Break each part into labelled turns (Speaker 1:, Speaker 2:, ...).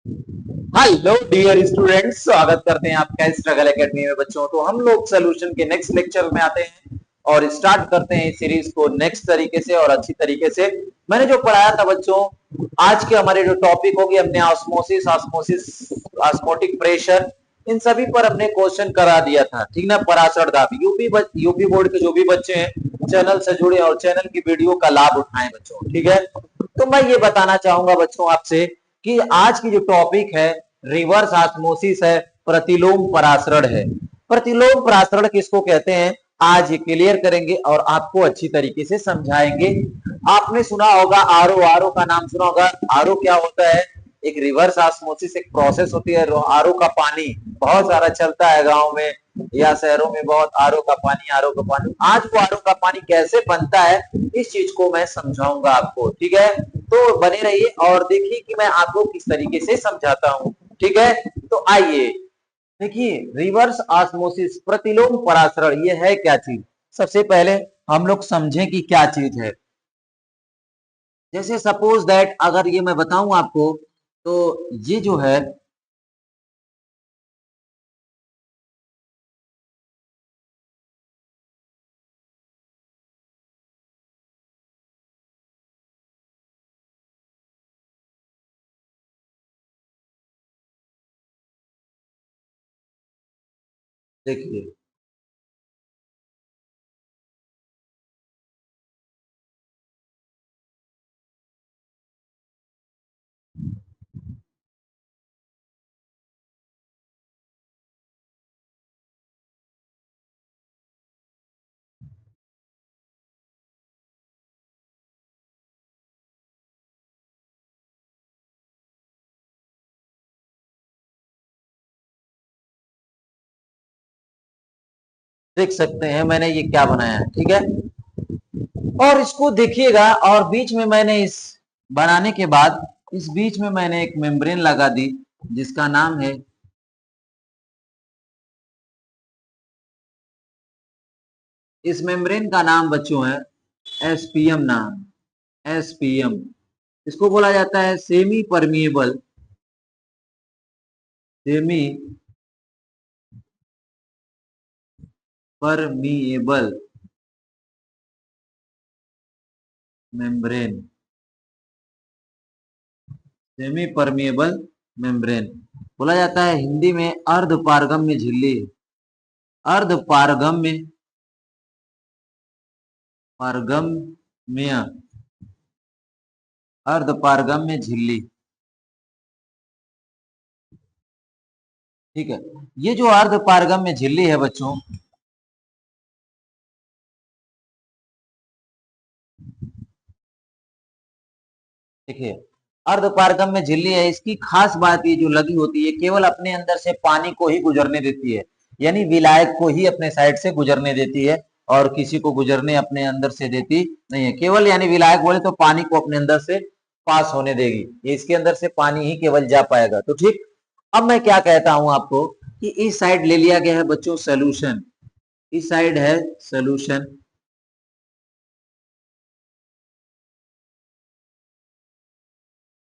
Speaker 1: Hello dear students, स्वागत करते हैं आपका स्ट्रगल एकेडमी में। बच्चों, तो हम लोग सोल्यूशन के नेक्स्ट लेक्चर में आते हैं और स्टार्ट करते हैं इस सीरीज को नेक्स्ट तरीके से और अच्छी तरीके से। मैंने जो पढ़ाया था बच्चों, आज के हमारे जो टॉपिक होगी, हमने ऑस्मोसिस ऑस्मोसिस ऑस्मोटिक प्रेशर, इन सभी पर हमने क्वेश्चन करा दिया था, ठीक ना। पराशर दाब, यूपी बोर्ड के जो भी बच्चे हैं चैनल से जुड़े और चैनल की वीडियो का लाभ उठाएं बच्चों, ठीक है। तो मैं ये बताना चाहूंगा बच्चों आपसे कि आज की जो टॉपिक है रिवर्स ऑस्मोसिस है, प्रतिलोम परासरण है। प्रतिलोम परासरण किसको कहते हैं, आज ये क्लियर करेंगे और आपको अच्छी तरीके से समझाएंगे। आपने सुना होगा आरओ, आरओ का नाम सुना होगा। आरओ क्या होता है? एक रिवर्स ऑस्मोसिस एक प्रोसेस होती है। आरओ का पानी बहुत सारा चलता है गांव में या शहरों में, बहुत आरओ का पानी, आरओ का पानी। आज वो आरओ का पानी कैसे बनता है, इस चीज को मैं समझाऊंगा आपको, ठीक है। तो बने रहिए और देखिए कि मैं आपको किस तरीके से समझाता हूं, ठीक है। तो आइए देखिए, रिवर्स ऑस्मोसिस प्रतिलोम परासरण ये है क्या चीज। सबसे पहले हम लोग समझें कि क्या चीज है। जैसे सपोज दैट अगर ये मैं बताऊं आपको, तो ये जो है, देखिए देख सकते हैं मैंने ये क्या बनाया है, ठीक है। और इसको देखिएगा, और बीच में मैंने इस बनाने के बाद इस बीच में मैंने एक मेम्ब्रेन लगा दी जिसका नाम है, इस मेम्ब्रेन का नाम बच्चों है एसपीएम नाम, एसपीएम। इसको बोला जाता है semi permeable, semi permeable membrane, semi permeable membrane बोला जाता है हिंदी में अर्ध पारगम्य झिल्ली, अर्ध पारगम्य, पारगम्य, अर्ध पारगम्य झिल्ली, ठीक है। ये जो अर्ध पारगम्य झिल्ली है बच्चों, देखिए अर्धपारगम्य झिल्ली है, इसकी खास बात ये जो लगी होती है, केवल अपने अंदर से पानी को ही गुजरने देती है, यानी विलायक को ही अपने साइड से गुजरने देती है और किसी को गुजरने अपने अंदर से देती नहीं है। केवल यानी विलायक बोले तो पानी को अपने अंदर से पास होने देगी, ये इसके अंदर से पानी ही केवल जा पाएगा, तो ठीक। अब मैं क्या कहता हूं आपको कि इस साइड ले लिया गया है बच्चों सोल्यूशन, इस साइड है सोल्यूशन,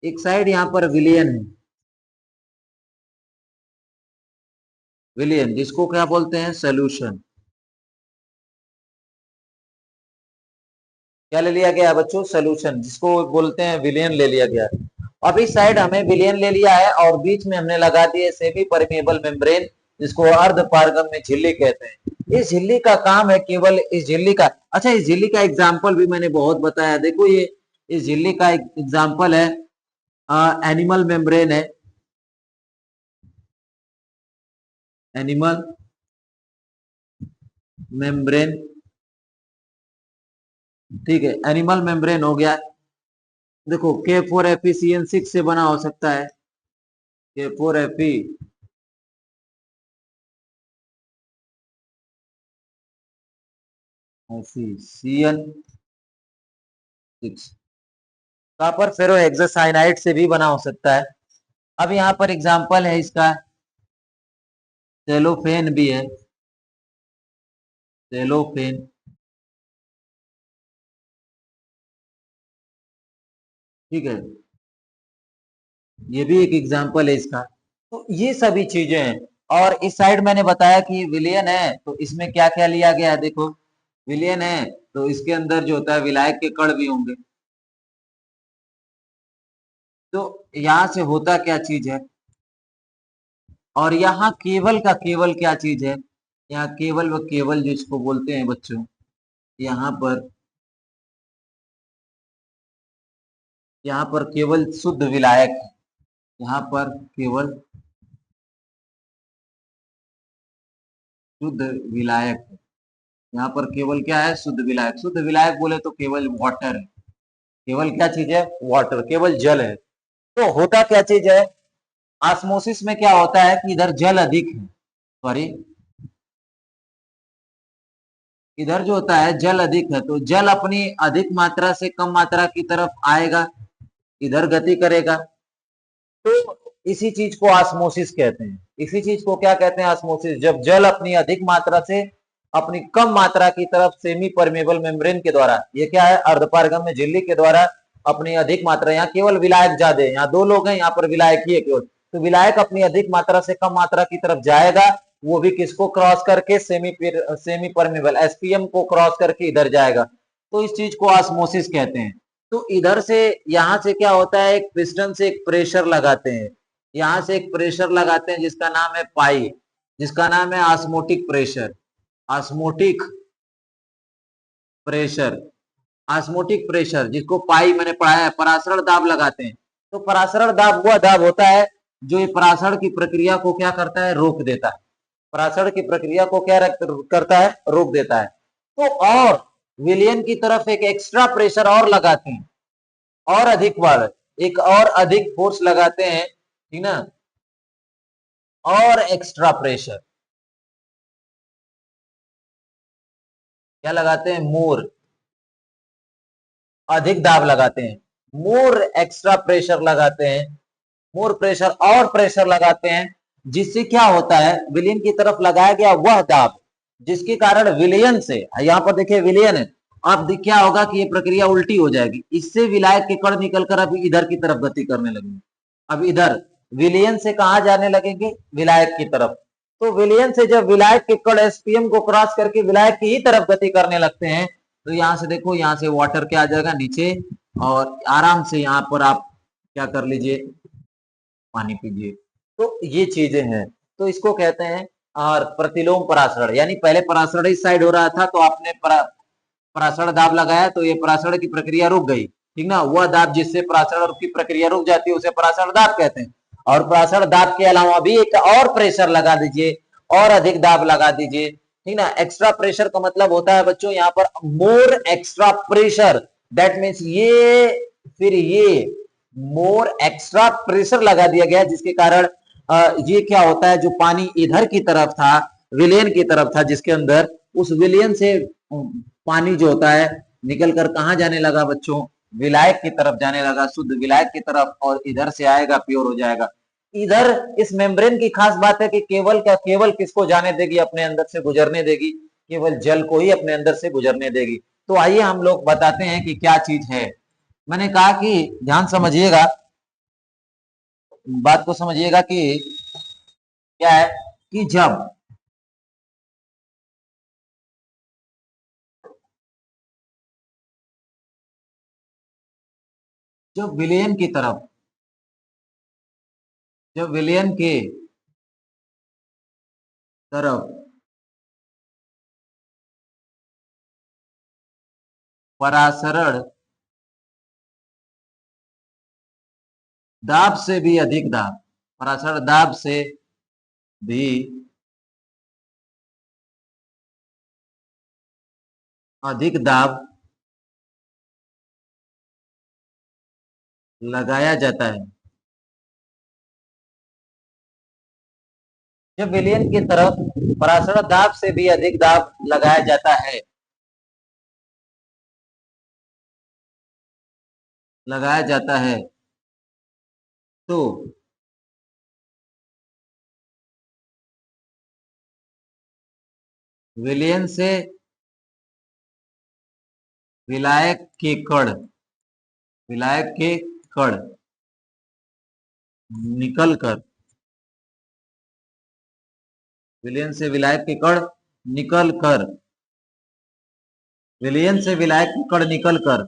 Speaker 1: एक साइड यहाँ पर विलियन है, विलियन जिसको क्या बोलते हैं सोल्यूशन। क्या ले लिया गया है बच्चों, सोल्यूशन जिसको बोलते हैं विलियन ले लिया गया है। अब इस साइड हमें विलियन ले लिया है और बीच में हमने लगा दिए सेमी परमेबल मेम्ब्रेन जिसको अर्ध पारगम्य झिल्ली कहते हैं। इस झिल्ली का काम है केवल, इस झिल्ली का, अच्छा इस झिल्ली का एग्जाम्पल भी मैंने बहुत बताया, देखो ये इस झिल्ली का एक एग्जाम्पल है, एनिमल मेम्ब्रेन है, एनिमल मेम्ब्रेन, ठीक है। एनिमल मेम्ब्रेन हो गया, देखो K four Fe C N six से बना हो सकता है, K four Fe C N six, copper ferro hexacyanide से भी बना हो सकता है। अब यहाँ पर एग्जांपल है इसका, सेलोफेन भी है, सेलोफेन, ठीक है। ये भी एक एग्जाम्पल है इसका। तो ये सभी चीजें हैं। और इस साइड मैंने बताया कि विलियन है, तो इसमें क्या क्या लिया गया है देखो। विलियन है तो इसके अंदर जो होता है विलायक के कण भी होंगे। तो यहाँ से होता क्या चीज है, और यहाँ केवल का केवल क्या चीज है, यहाँ केवल व केवल जिसको बोलते हैं बच्चों, यहाँ पर केवल शुद्ध विलायक है। यहाँ पर केवल शुद्ध विलायक है। यहाँ पर केवल क्या है, शुद्ध विलायक। शुद्ध विलायक बोले तो केवल वाटर है। केवल क्या चीज है, वाटर, केवल जल है। तो होता क्या चीज है, ऑस्मोसिस में क्या होता है कि इधर जल अधिक है, सॉरी, इधर जो होता है जल अधिक है, तो जल अपनी अधिक मात्रा से कम मात्रा की तरफ आएगा, इधर गति करेगा। तो इसी चीज को ऑस्मोसिस कहते हैं। इसी चीज को क्या कहते हैं, ऑस्मोसिस। जब जल अपनी अधिक मात्रा से अपनी कम मात्रा की तरफ सेमी परमेबल मेम्ब्रेन के द्वारा, ये क्या है, अर्धपारगम्य झिल्ली के द्वारा अपनी अधिक मात्रा, यहाँ केवल विलायक ज्यादा है, यहाँ दो लोग हैं, यहाँ पर विलायक ही है केवल, तो विलायक अपनी अधिक मात्रा से कम मात्रा की तरफ जाएगा, वो भी किसको क्रॉस करके, सेमी परमेबल एसपीएम को क्रॉस करके इधर जाएगा। तो इस चीज को ऑस्मोसिस कहते हैं। तो इधर से, यहां से क्या होता है, एक पिस्टन से एक प्रेशर लगाते हैं, यहां से एक प्रेशर लगाते हैं जिसका नाम है पाई, जिसका नाम है osmotic pressure. Osmotic pressure, osmotic pressure जिसको पाई मैंने पढ़ाया है। परासरण दाब लगाते हैं। तो परासरण दाब वह दाब होता है जो ये परासरण की प्रक्रिया को क्या करता है, रोक देता है। परासरण की प्रक्रिया को क्या करता है, रोक देता है। तो और विलियन की तरफ एक एक्स्ट्रा प्रेशर और लगाते हैं, और अधिक बार एक और अधिक फोर्स लगाते हैं, ठीक ना, और एक्स्ट्रा प्रेशर क्या लगाते हैं, मोर, अधिक दाब लगाते हैं, मोर एक्स्ट्रा प्रेशर लगाते हैं, मोर प्रेशर और प्रेशर लगाते हैं, जिससे क्या होता है, विलियन की तरफ लगाया गया वह दाब जिसके कारण विलियन से, यहां पर देखिए विलियन है, अब क्या होगा कि ये प्रक्रिया उल्टी हो जाएगी, इससे विलायक के कण निकलकर अभी इधर की तरफ गति करने लगेंगे। अब इधर विलियन से कहा जाने लगेंगे, विलायक की तरफ। तो विलियन से जब विलायक के कण एसपीएम को क्रॉस करके विलायक की ही तरफ गति करने लगते हैं, तो यहां से देखो, यहां से वाटर क्या आ जाएगा नीचे, और आराम से यहां पर आप क्या कर लीजिए, पानी पीजिए। तो ये चीजें हैं। तो इसको कहते हैं और प्रतिलोम परासरण, यानी पहले परासरण इस साइड हो रहा था, तो आपने परासरण दाब लगाया, तो ये परासरण की प्रक्रिया रुक गई, ठीक ना। वह दाब जिससे परासरण की प्रक्रिया रुक जाती है उसे परासरण दाब कहते हैं। और परासरण दाब के अलावा भी एक और प्रेशर लगा दीजिए, और अधिक दाब लगा दीजिए, ठीक ना। एक्स्ट्रा प्रेशर का मतलब होता है बच्चों यहाँ पर more extra pressure, that means ये, फिर ये मोर एक्स्ट्रा प्रेशर लगा दिया गया, जिसके कारण ये क्या होता है, जो पानी इधर की तरफ था, विलियन की तरफ था, जिसके अंदर उस विलियन से पानी जो होता है निकल कर कहा जाने लगा बच्चों, विलायक की तरफ जाने लगा, शुद्ध विलायक की तरफ, और इधर से आएगा, प्योर हो जाएगा। इधर इस मेम्ब्रेन की खास बात है कि केवल क्या, केवल किसको जाने देगी, अपने अंदर से गुजरने देगी, केवल जल को ही अपने अंदर से गुजरने देगी। तो आइए हम लोग बताते हैं कि क्या चीज है। मैंने कहा कि ध्यान समझिएगा, बात को समझिएगा कि क्या है, कि जब विलयन की तरफ, जब विलयन के तरफ परासरण दाब से भी अधिक दाब, परासरण दाब से भी अधिक दाब लगाया जाता है, जब विलयन की तरफ परासरण दाब से भी अधिक दाब लगाया जाता है, लगाया जाता है, तो विलयन से विलायक के कण, विलायक के कण निकल कर, विलयन से विलायक के कण निकल कर, विलयन से विलायक के कण निकल कर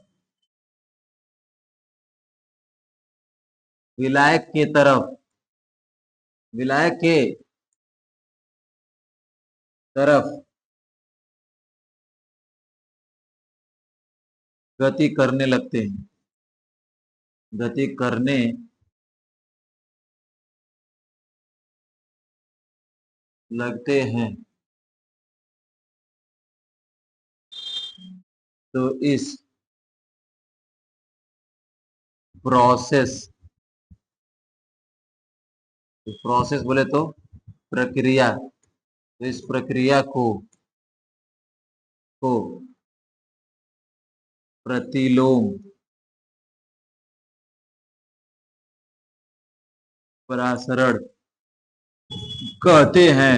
Speaker 1: विलायक के तरफ, विलायक के तरफ गति करने लगते हैं, गति करने लगते हैं। तो इस प्रोसेस, प्रोसेस बोले तो प्रक्रिया, तो इस प्रक्रिया को प्रतिलोम परासरण कहते हैं।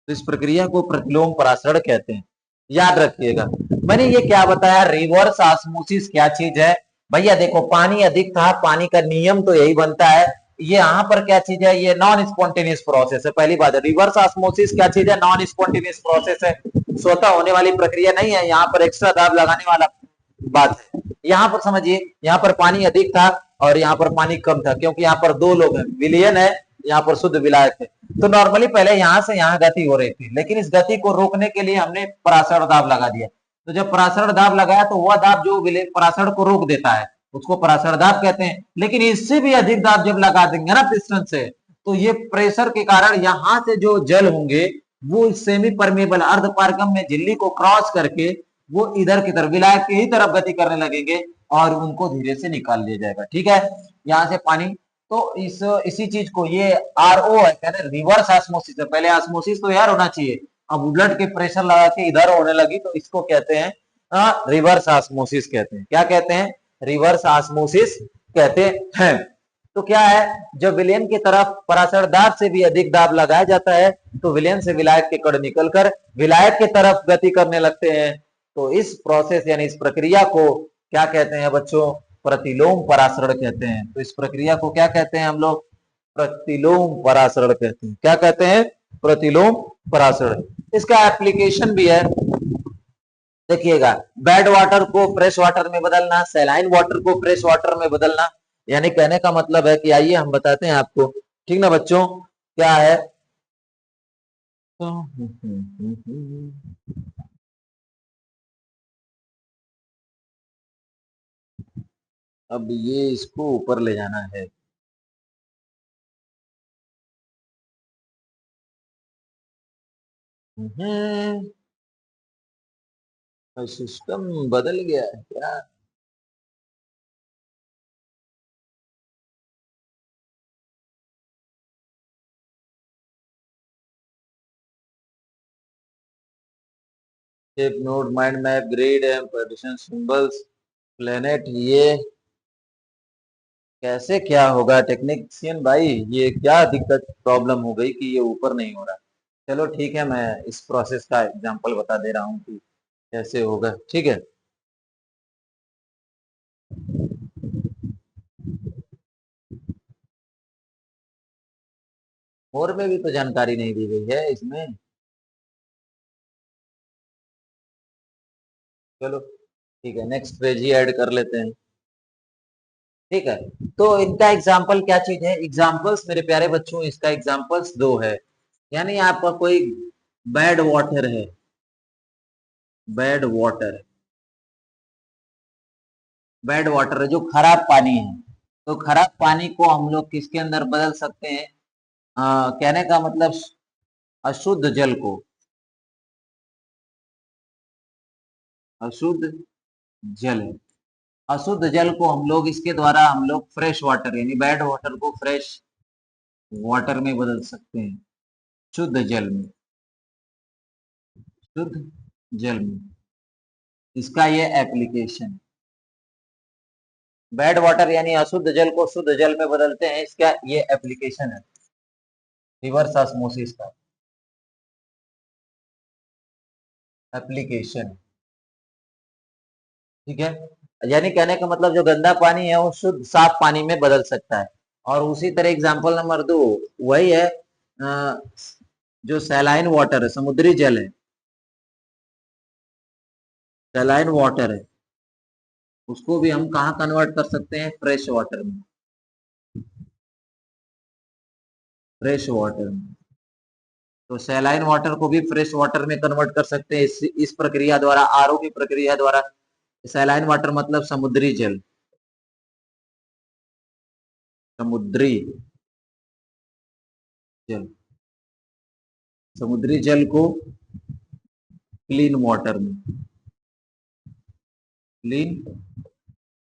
Speaker 1: तो इस प्रक्रिया को प्रतिलोम परासरण कहते हैं, याद रखिएगा। मैंने ये क्या बताया, रिवर्स ऑस्मोसिस क्या चीज है भैया? देखो पानी अधिक था, पानी का नियम तो यही बनता है। ये यहाँ पर क्या चीज है, ये नॉन स्पॉन्टेनियस प्रोसेस है। पहली बात है, रिवर्स ऑस्मोसिस क्या चीज है? नॉन स्पॉन्टेनियस प्रोसेस है, स्वतः होने वाली प्रक्रिया नहीं है। यहाँ पर एक्स्ट्रा दाब लगाने वाला बात है। यहाँ पर समझिए, यहाँ पर पानी अधिक था और यहाँ पर पानी कम था, क्योंकि यहाँ पर दो लोग हैं, विलयन है, यहाँ पर शुद्ध विलायक है। तो नॉर्मली पहले यहाँ से यहाँ गति हो रही थी, लेकिन इस गति को रोकने के लिए हमने परासरण दाब लगा दिया। तो जब परासरण दाब लगाया तो वह दाब जो परासरण को रोक देता है उसको परासरण दाब कहते हैं। लेकिन इससे भी अधिक दाब जब लगा देंगे ना पिस्टन से, तो ये प्रेशर के कारण यहाँ से जो जल होंगे वो सेमी परमेबल अर्ध पारगम में झिल्ली को क्रॉस करके वो इधर की तरफ, विलायक की ही तरफ गति करने लगेंगे और उनको धीरे से निकाल लिया जाएगा। ठीक है, यहाँ से पानी, तो इसी चीज को ये आरओ है, कहते हैं रिवर्स ऑस्मोसिस है। पहले ऑस्मोसिस तो यार होना चाहिए, अब ब्लड के प्रेशर लगा के इधर होने लगी, तो इसको कहते हैं रिवर्स ऑस्मोसिस कहते हैं। क्या कहते हैं? रिवर्स ऑस्मोसिस कहते हैं। तो क्या है, जब विलयन की तरफ परासरण दाब से भी अधिक दाब लगाया जाता है तो विलयन से विलायक के कण निकलकर विलायक की तरफ गति करने लगते हैं। तो इस प्रोसेस यानी इस प्रक्रिया को क्या कहते हैं बच्चों? प्रतिलोम परासरण कहते हैं। तो इस प्रक्रिया को क्या कहते हैं हम लोग? प्रतिलोम परासरण कहते हैं। क्या कहते हैं? प्रतिलोम परासरण। इसका एप्लीकेशन भी है, देखिएगा, बैड वाटर को फ्रेश वाटर में बदलना, सैलाइन वाटर को फ्रेश वाटर में बदलना। यानी कहने का मतलब है कि आइए हम बताते हैं आपको, ठीक ना बच्चों, क्या है। अब ये इसको ऊपर ले जाना है। सिस्टम बदल गया है क्या? Shape node, mind map, grid and position symbols, planet, ये कैसे क्या होगा टेक्नीशियन भाई? ये क्या दिक्कत प्रॉब्लम हो गई कि ये ऊपर नहीं हो रहा? चलो ठीक है, मैं इस प्रोसेस का एग्जांपल बता दे रहा हूँ कि कैसे होगा, ठीक है। और में भी तो जानकारी नहीं दी गई है इसमें। चलो ठीक है, नेक्स्ट पेज ही ऐड कर लेते हैं, ठीक है। तो इनका एग्जाम्पल क्या चीज है? एग्जाम्पल्स मेरे प्यारे बच्चों, इसका एग्जाम्पल्स दो है। यानी आपका कोई बैड वाटर है, बैड वाटर, बैड वाटर है जो खराब पानी है, तो खराब पानी को हम लोग किसके अंदर बदल सकते हैं? कहने का मतलब अशुद्ध जल को, अशुद्ध जल, अशुद्ध जल को हम लोग इसके द्वारा हम लोग फ्रेश वाटर यानी बैड वाटर को फ्रेश वाटर में बदल सकते हैं, शुद्ध जल में, शुद्ध जल में। इसका ये एप्लीकेशन, बैड वाटर यानी अशुद्ध जल को शुद्ध जल में बदलते हैं, इसका ये एप्लीकेशन है रिवर्स ऑस्मोसिस का एप्लीकेशन, ठीक है। यानी कहने का मतलब जो गंदा पानी है वो शुद्ध साफ पानी में बदल सकता है, और उसी तरह एग्जाम्पल नंबर 2 वही है, अ, जो सैलाइन वाटर है, समुद्री जल है, सैलाइन वाटर है, उसको भी हम कहाँ कन्वर्ट कर सकते हैं, फ्रेश वाटर में, फ्रेश वाटर में। तो सैलाइन वाटर को भी फ्रेश वाटर में कन्वर्ट कर सकते हैं इस प्रक्रिया द्वारा, आरओ की प्रक्रिया द्वारा। सैलाइन वाटर मतलब समुद्री जल, समुद्री जल, समुद्री जल को क्लीन वाटर में, क्लीन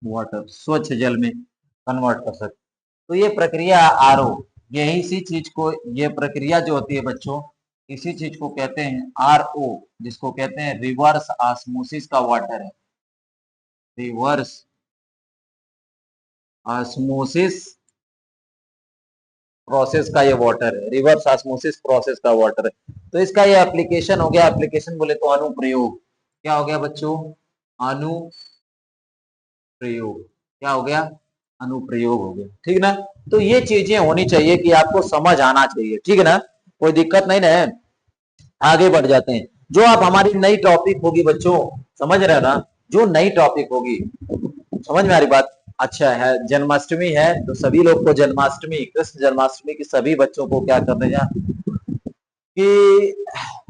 Speaker 1: वाटर, स्वच्छ जल में कन्वर्ट कर सकते। तो ये प्रक्रिया आरओ, यही इसी चीज को, ये प्रक्रिया जो होती है बच्चों, इसी चीज को कहते हैं आरओ, जिसको कहते हैं रिवर्स ऑस्मोसिस का वाटर है, रिवर्स ऑस्मोसिस प्रोसेस का ये वाटर है, रिवर्स ऑस्मोसिस प्रोसेस का वाटर है। तो इसका ये एप्लीकेशन हो गया, एप्लीकेशन बोले तो अनुप्रयोग, क्या हो गया बच्चों, अनुप्रयोग, क्या हो गया, अनुप्रयोग हो गया, ठीक ना। तो ये चीजें होनी चाहिए कि आपको समझ आना चाहिए, ठीक है ना, कोई दिक्कत नहीं ना है। आगे बढ़ जाते हैं, जो आप हमारी नई टॉपिक होगी बच्चों, समझ रहे हो ना, जो नई टॉपिक होगी, समझ में आ रही बात। अच्छा है, जन्माष्टमी है तो सभी लोग को जन्माष्टमी, कृष्ण जन्माष्टमी की सभी बच्चों को क्या कर रहे हैं कि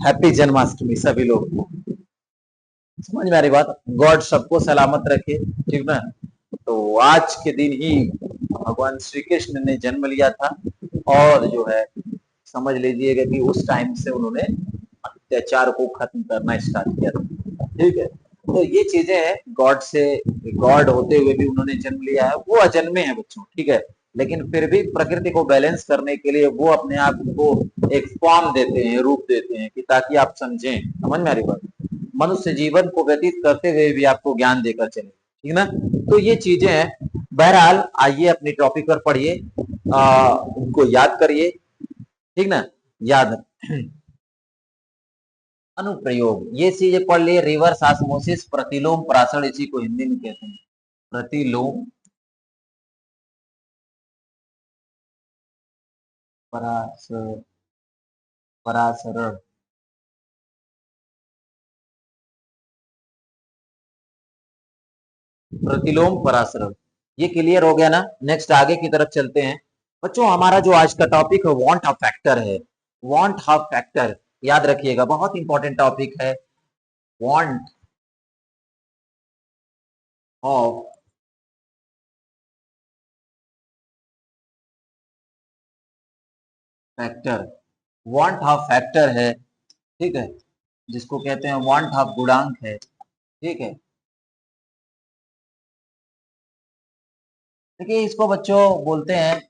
Speaker 1: हैप्पी जन्माष्टमी सभी लोग को, समझ में आ रही बात। गॉड सबको सलामत रखे, ठीक ना। तो आज के दिन ही भगवान श्री कृष्ण ने जन्म लिया था, और जो है समझ लीजिएगा कि उस टाइम से उन्होंने अत्याचार को खत्म करना स्टार्ट किया था, ठीक है। तो ये चीजें हैं, गॉड से, गॉड होते हुए भी उन्होंने जन्म लिया है, वो अजन्मे हैं बच्चों, ठीक है। लेकिन फिर भी प्रकृति को बैलेंस करने के लिए वो अपने आप को एक फॉर्म देते हैं, रूप देते हैं, कि ताकि आप समझें, समझ में आ रही बात, मनुष्य जीवन को व्यतीत करते हुए भी आपको ज्ञान देकर चले, ठीक ना। तो ये चीजें हैं। बहरहाल आइए अपनी टॉपिक पर पढ़िए, उनको याद करिए, ठीक ना, याद। अनुप्रयोग, ये चीजें पढ़ लिए, रिवर्स ऑस्मोसिस, प्रतिलोम परासरण, इसी को हिंदी में कहते हैं प्रतिलोम परासरण, प्रतिलोम परासरण, ये क्लियर हो गया ना। नेक्स्ट आगे की तरफ चलते हैं बच्चों। हमारा जो आज का टॉपिक है वांट ऑफ फैक्टर है, वांट ऑफ फैक्टर, याद रखिएगा, बहुत इंपॉर्टेंट टॉपिक है, want of factor, want of factor है, ठीक है, जिसको कहते हैं वांट ऑफ गुणांक है, ठीक है। देखिए इसको बच्चों बोलते हैं,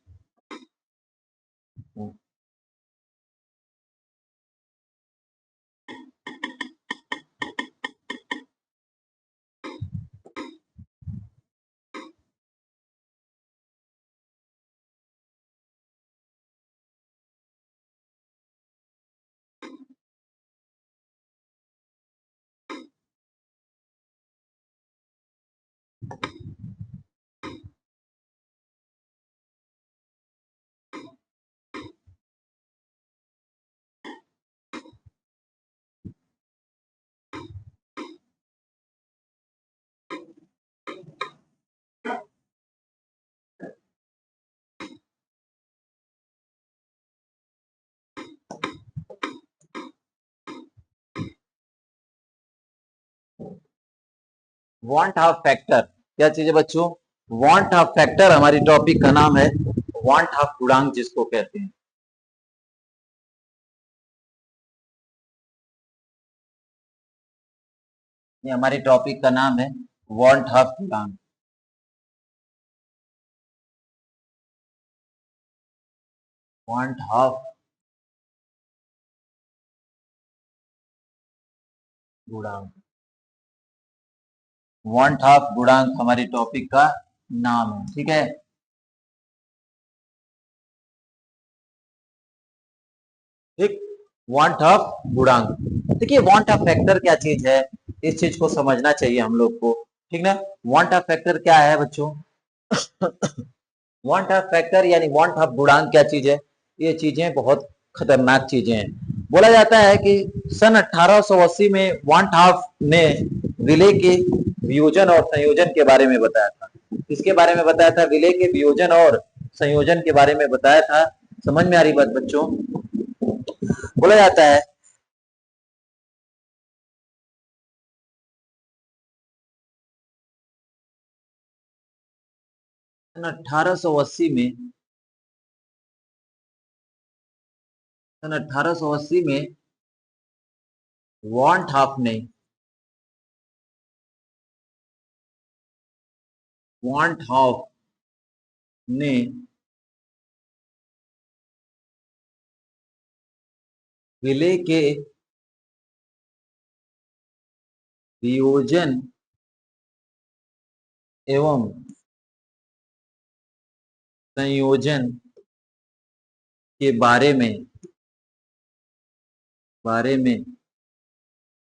Speaker 1: वांट ऑफ फैक्टर क्या चीज है बच्चों, वांट ऑफ फैक्टर हमारी टॉपिक का नाम है, वांट ऑफ गुणांक जिसको कहते हैं। ये हमारी टॉपिक का नाम है वांट ऑफ गुणांक, वांट ऑफ गुणांक, वांट ऑफ गुणांक हमारी टॉपिक का नाम है, ठीक है। ठीक, वांट ऑफ गुणांक। देखिए वांट ऑफ फैक्टर क्या चीज है, इस चीज को समझना चाहिए हम लोग को, ठीक ना। वांट ऑफ फैक्टर क्या है बच्चों, वांट ऑफ फैक्टर यानी वांट ऑफ गुणांक क्या चीज है? ये चीजें बहुत खतरनाक चीजें हैं। बोला जाता है कि सन 1880 में वांट ऑफ ने विले के वियोजन और संयोजन के बारे में बताया था। किसके बारे में बताया था? विले के वियोजन और संयोजन के बारे में बताया था। समझ में आ रही बात बच्चों? बोला जाता है 1880 में, सन 1880 में वांट ऑफ ने वांट ऑफ ने विले के वियोजन एवं संयोजन के बारे में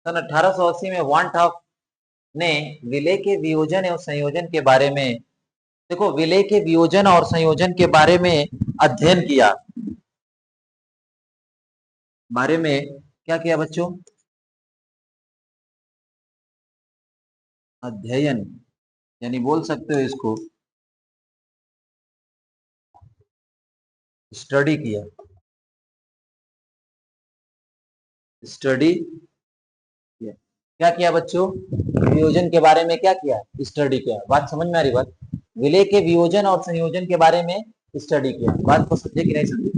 Speaker 1: सन 1880 में वांट ऑफ ने विले के वियोजन एवं संयोजन के बारे में, देखो विले के वियोजन और संयोजन के बारे में अध्ययन किया। बारे में क्या किया बच्चों? अध्ययन, यानी बोल सकते हो इसको स्टडी किया। स्टडी किया, क्या किया बच्चों? वियोजन के बारे में क्या किया? स्टडी किया। बात समझ में आ रही? बात विलय के वियोजन और संयोजन के बारे में स्टडी किया। बात को समझे कि नहीं समझे?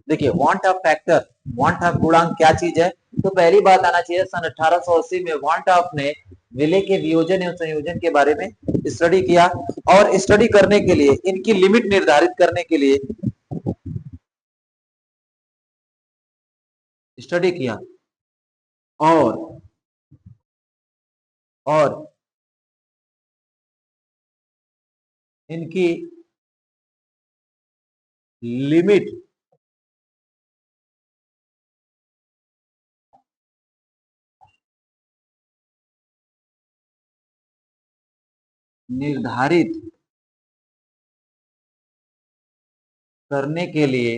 Speaker 1: देखिए want of factor, want of गुणांक क्या चीज है? तो पहली बात आना चाहिए सन 1880 में वांट ऑफ ने विलय के वियोजन एवं संयोजन के बारे में स्टडी किया, और स्टडी करने के लिए इनकी लिमिट निर्धारित करने के लिए स्टडी किया, और और इनकी लिमिट निर्धारित करने के लिए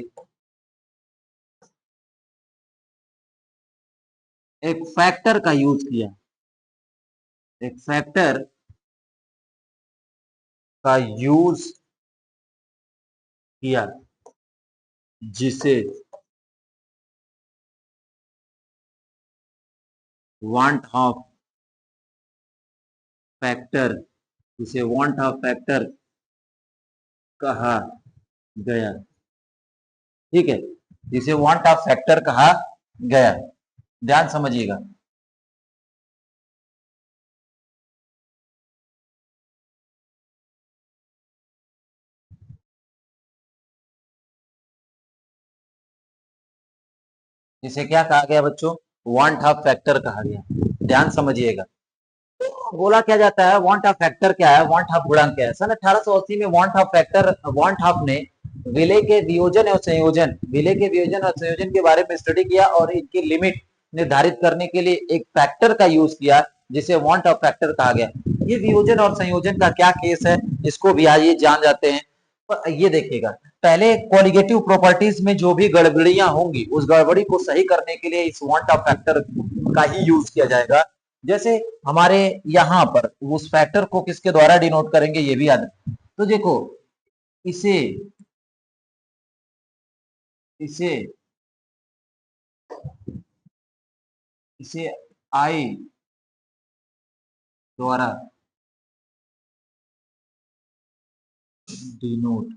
Speaker 1: एक फैक्टर का यूज किया। एक फैक्टर का यूज किया जिसे वांट ऑफ फैक्टर, जिसे वांट ऑफ फैक्टर कहा गया। ठीक है, जिसे वांट ऑफ फैक्टर कहा गया। ध्यान समझिएगा। जिसे क्या कहा गया बच्चों? वांट ऑफ फैक्टर कहा गया। ध्यान समझिएगा। बोला क्या जाता है? वांट ऑफ फैक्टर क्या है, वांट ऑफ गुणांक क्या है? सन 1880 में want of factor, want of ने विलय के वियोजन और संयोजन, विलय के वियोजन और संयोजन के बारे में स्टडी किया, और इनकी लिमिट निर्धारित करने के लिए एक फैक्टर का यूज किया जिसे वांट ऑफ फैक्टर कहा गया। ये वियोजन और संयोजन का क्या केस है, इसको भी आइए जान जाते हैं। तो ये देखिएगा, पहले क्वालिटेटिव प्रॉपर्टीज में जो भी गड़बड़ियां होंगी उस गड़बड़ी को सही करने के लिए इस वांट ऑफ फैक्टर का ही यूज किया जाएगा। जैसे हमारे यहाँ पर उस फैक्टर को किसके द्वारा डिनोट करेंगे ये भी याद है। तो देखो, इसे इसे इसे आई द्वारा डिनोट,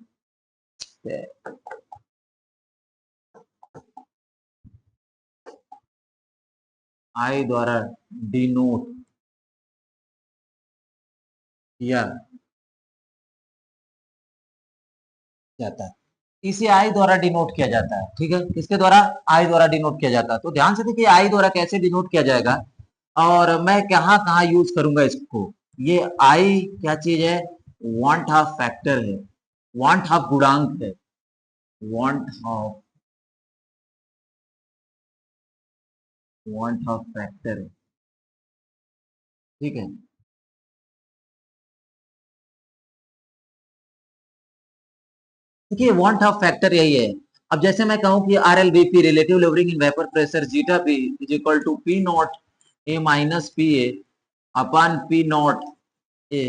Speaker 1: आई द्वारा डिनोट किया जाता है। इसे आई द्वारा डिनोट किया जाता है। ठीक है, किसके द्वारा? आई द्वारा डिनोट किया जाता है। तो ध्यान से देखिए आई द्वारा कैसे डिनोट किया जाएगा, और मैं कहाँ कहाँ यूज करूंगा इसको। ये आई क्या चीज है? वांट ऑफ फैक्टर है, वांट ऑफ गुणांक है, want of want of factor है। ठीक है, देखिए वांट ऑफ फैक्टर यही है। अब जैसे मैं कहूं कि R L B P relative levelling in vapour pressure zeta P is equal to P not A minus P A upon P not A,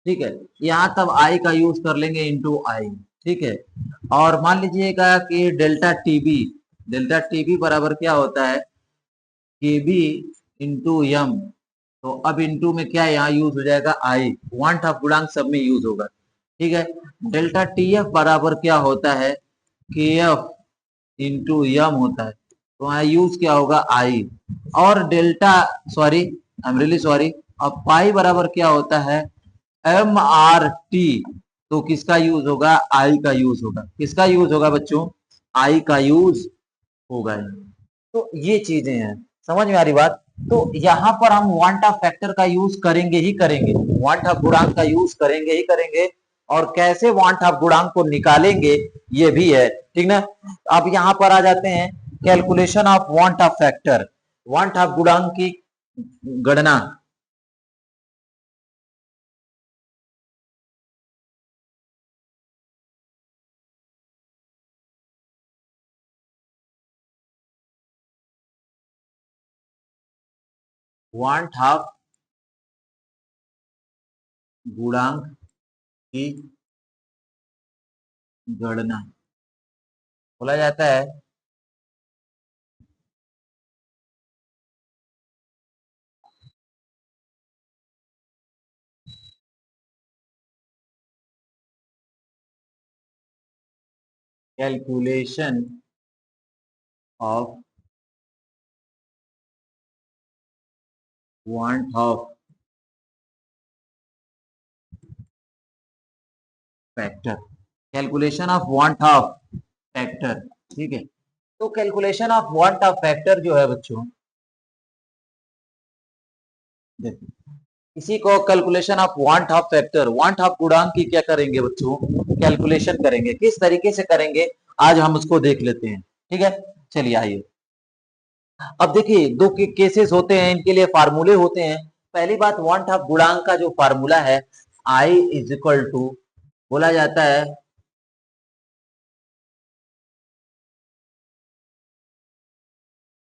Speaker 1: ठीक है। यहाँ तब आई का यूज कर लेंगे इंटू आई, ठीक है। और मान लीजिएगा कि डेल्टा टीबी बराबर क्या होता है, के बी इंटू यम। तो अब इंटू में क्या यहाँ यूज हो जाएगा आई, वांट ऑफ गुणांक सब में यूज होगा, ठीक है। डेल्टा टी एफ बराबर क्या होता है, के एफ इंटू यम होता है, तो यहाँ यूज क्या होगा आई। और delta sorry I am really sorry, अब पाई बराबर क्या होता है, एम आर टी। तो किसका यूज होगा, आई का यूज होगा। किसका यूज होगा बच्चों, आई का यूज होगा। तो ये चीजें हैं, समझ में आ रही बात। तो यहाँ पर हम वांट ऑफ फैक्टर का यूज करेंगे ही करेंगे, वांट ऑफ गुणांक का यूज करेंगे ही करेंगे। और कैसे वांट ऑफ गुणांक को निकालेंगे ये भी है, ठीक ना। अब यहाँ पर आ जाते हैं calculation of want of factor, want of गुणांक की गणना। वांट ऑफ गुणांक की गणना बोला जाता है calculation of want of factor, calculation of want of factor, ठीक है। तो calculation of want of factor जो है बच्चों, देखिए इसी को calculation of want of factor, want of गुणांक की क्या करेंगे बच्चों, कैलकुलेशन करेंगे। किस तरीके से करेंगे आज हम उसको देख लेते हैं, ठीक है। चलिए आइए, अब देखिए दो केसेस होते हैं, इनके लिए फार्मूले होते हैं। पहली बात, वांट ऑफ गुणांक का जो फार्मूला है आई इज इक्वल टू बोला जाता है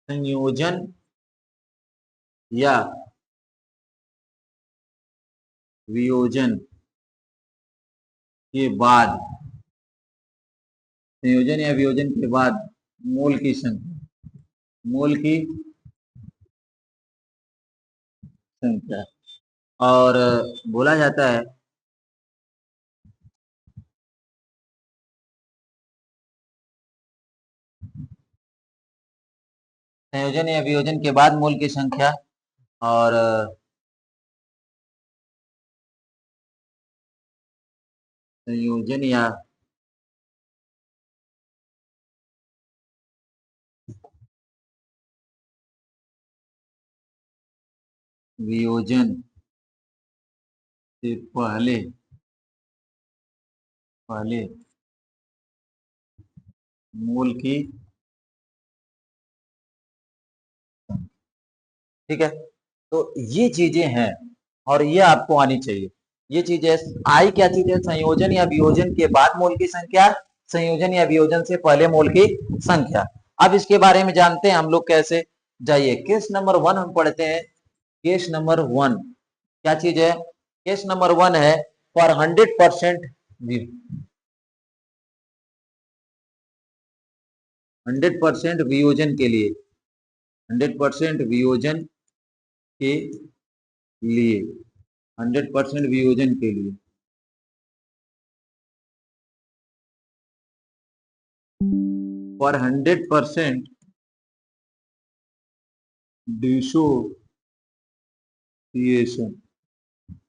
Speaker 1: संयोजन या वियोजन के बाद, संयोजन या वियोजन के बाद मोल की संख्या, मोल की संख्या। और बोला जाता है संयोजन या वियोजन के बाद मोल की संख्या। और संयोजन या वियोजन से पहले पहले मोल की, ठीक है। तो ये चीजें हैं और ये आपको आनी चाहिए। ये चीजें आई क्या चीज है, संयोजन या वियोजन के बाद मोल की संख्या, संयोजन या वियोजन से पहले मोल की संख्या। अब इसके बारे में जानते हैं हम लोग कैसे। जाइए केस नंबर 1 हम पढ़ते हैं। केस नंबर 1 क्या चीज है, केस नंबर 1 है फॉर 100% 100% वियोजन के लिए, 100% वियोजन के लिए, 100% वियोजन के लिए फॉर 100% डिसोसिएशन।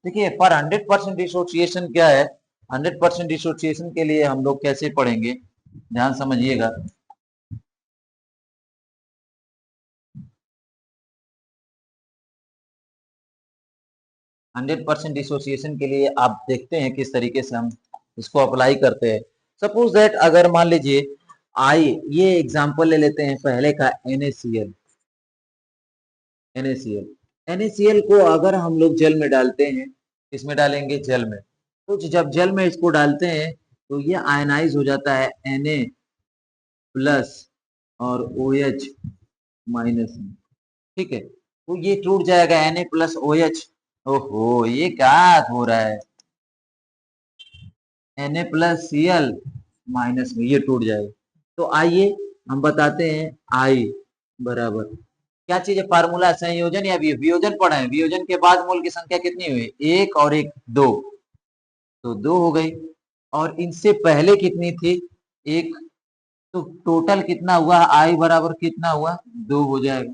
Speaker 1: देखिए फॉर 100% डिसोसिएशन क्या है, 100% डिसोसिएशन के लिए हम लोग कैसे पढ़ेंगे, ध्यान समझिएगा। 100% डिसोसिएशन के लिए आप देखते हैं किस तरीके से हम इसको अप्लाई करते हैं। सपोज दैट अगर मान लीजिए आई, ये एग्जांपल ले लेते हैं पहले का NaCl, NaCl, NaCl को अगर हम लोग जल में डालते हैं, इसमें डालेंगे जल में, तो जब जल में इसको डालते हैं तो ये आयनाइज हो जाता है Na प्लस और OH माइनस में, ठीक है। तो ये टूट जाएगा Na प्लस OH। ओहो, ये क्या हो रहा है, Na प्लस Cl माइनस में, ये टूट जाएगा। तो आइए हम बताते हैं I बराबर क्या चीज है, फार्मूला संयोजन या वियोजन पढ़े हैं। वियोजन के बाद मोल की संख्या कितनी हुई, एक और एक दो, तो दो हो गई। और इनसे पहले कितनी थी, एक, तो टोटल कितना हुआ, I बराबर कितना हुआ, दो हो जाएगा।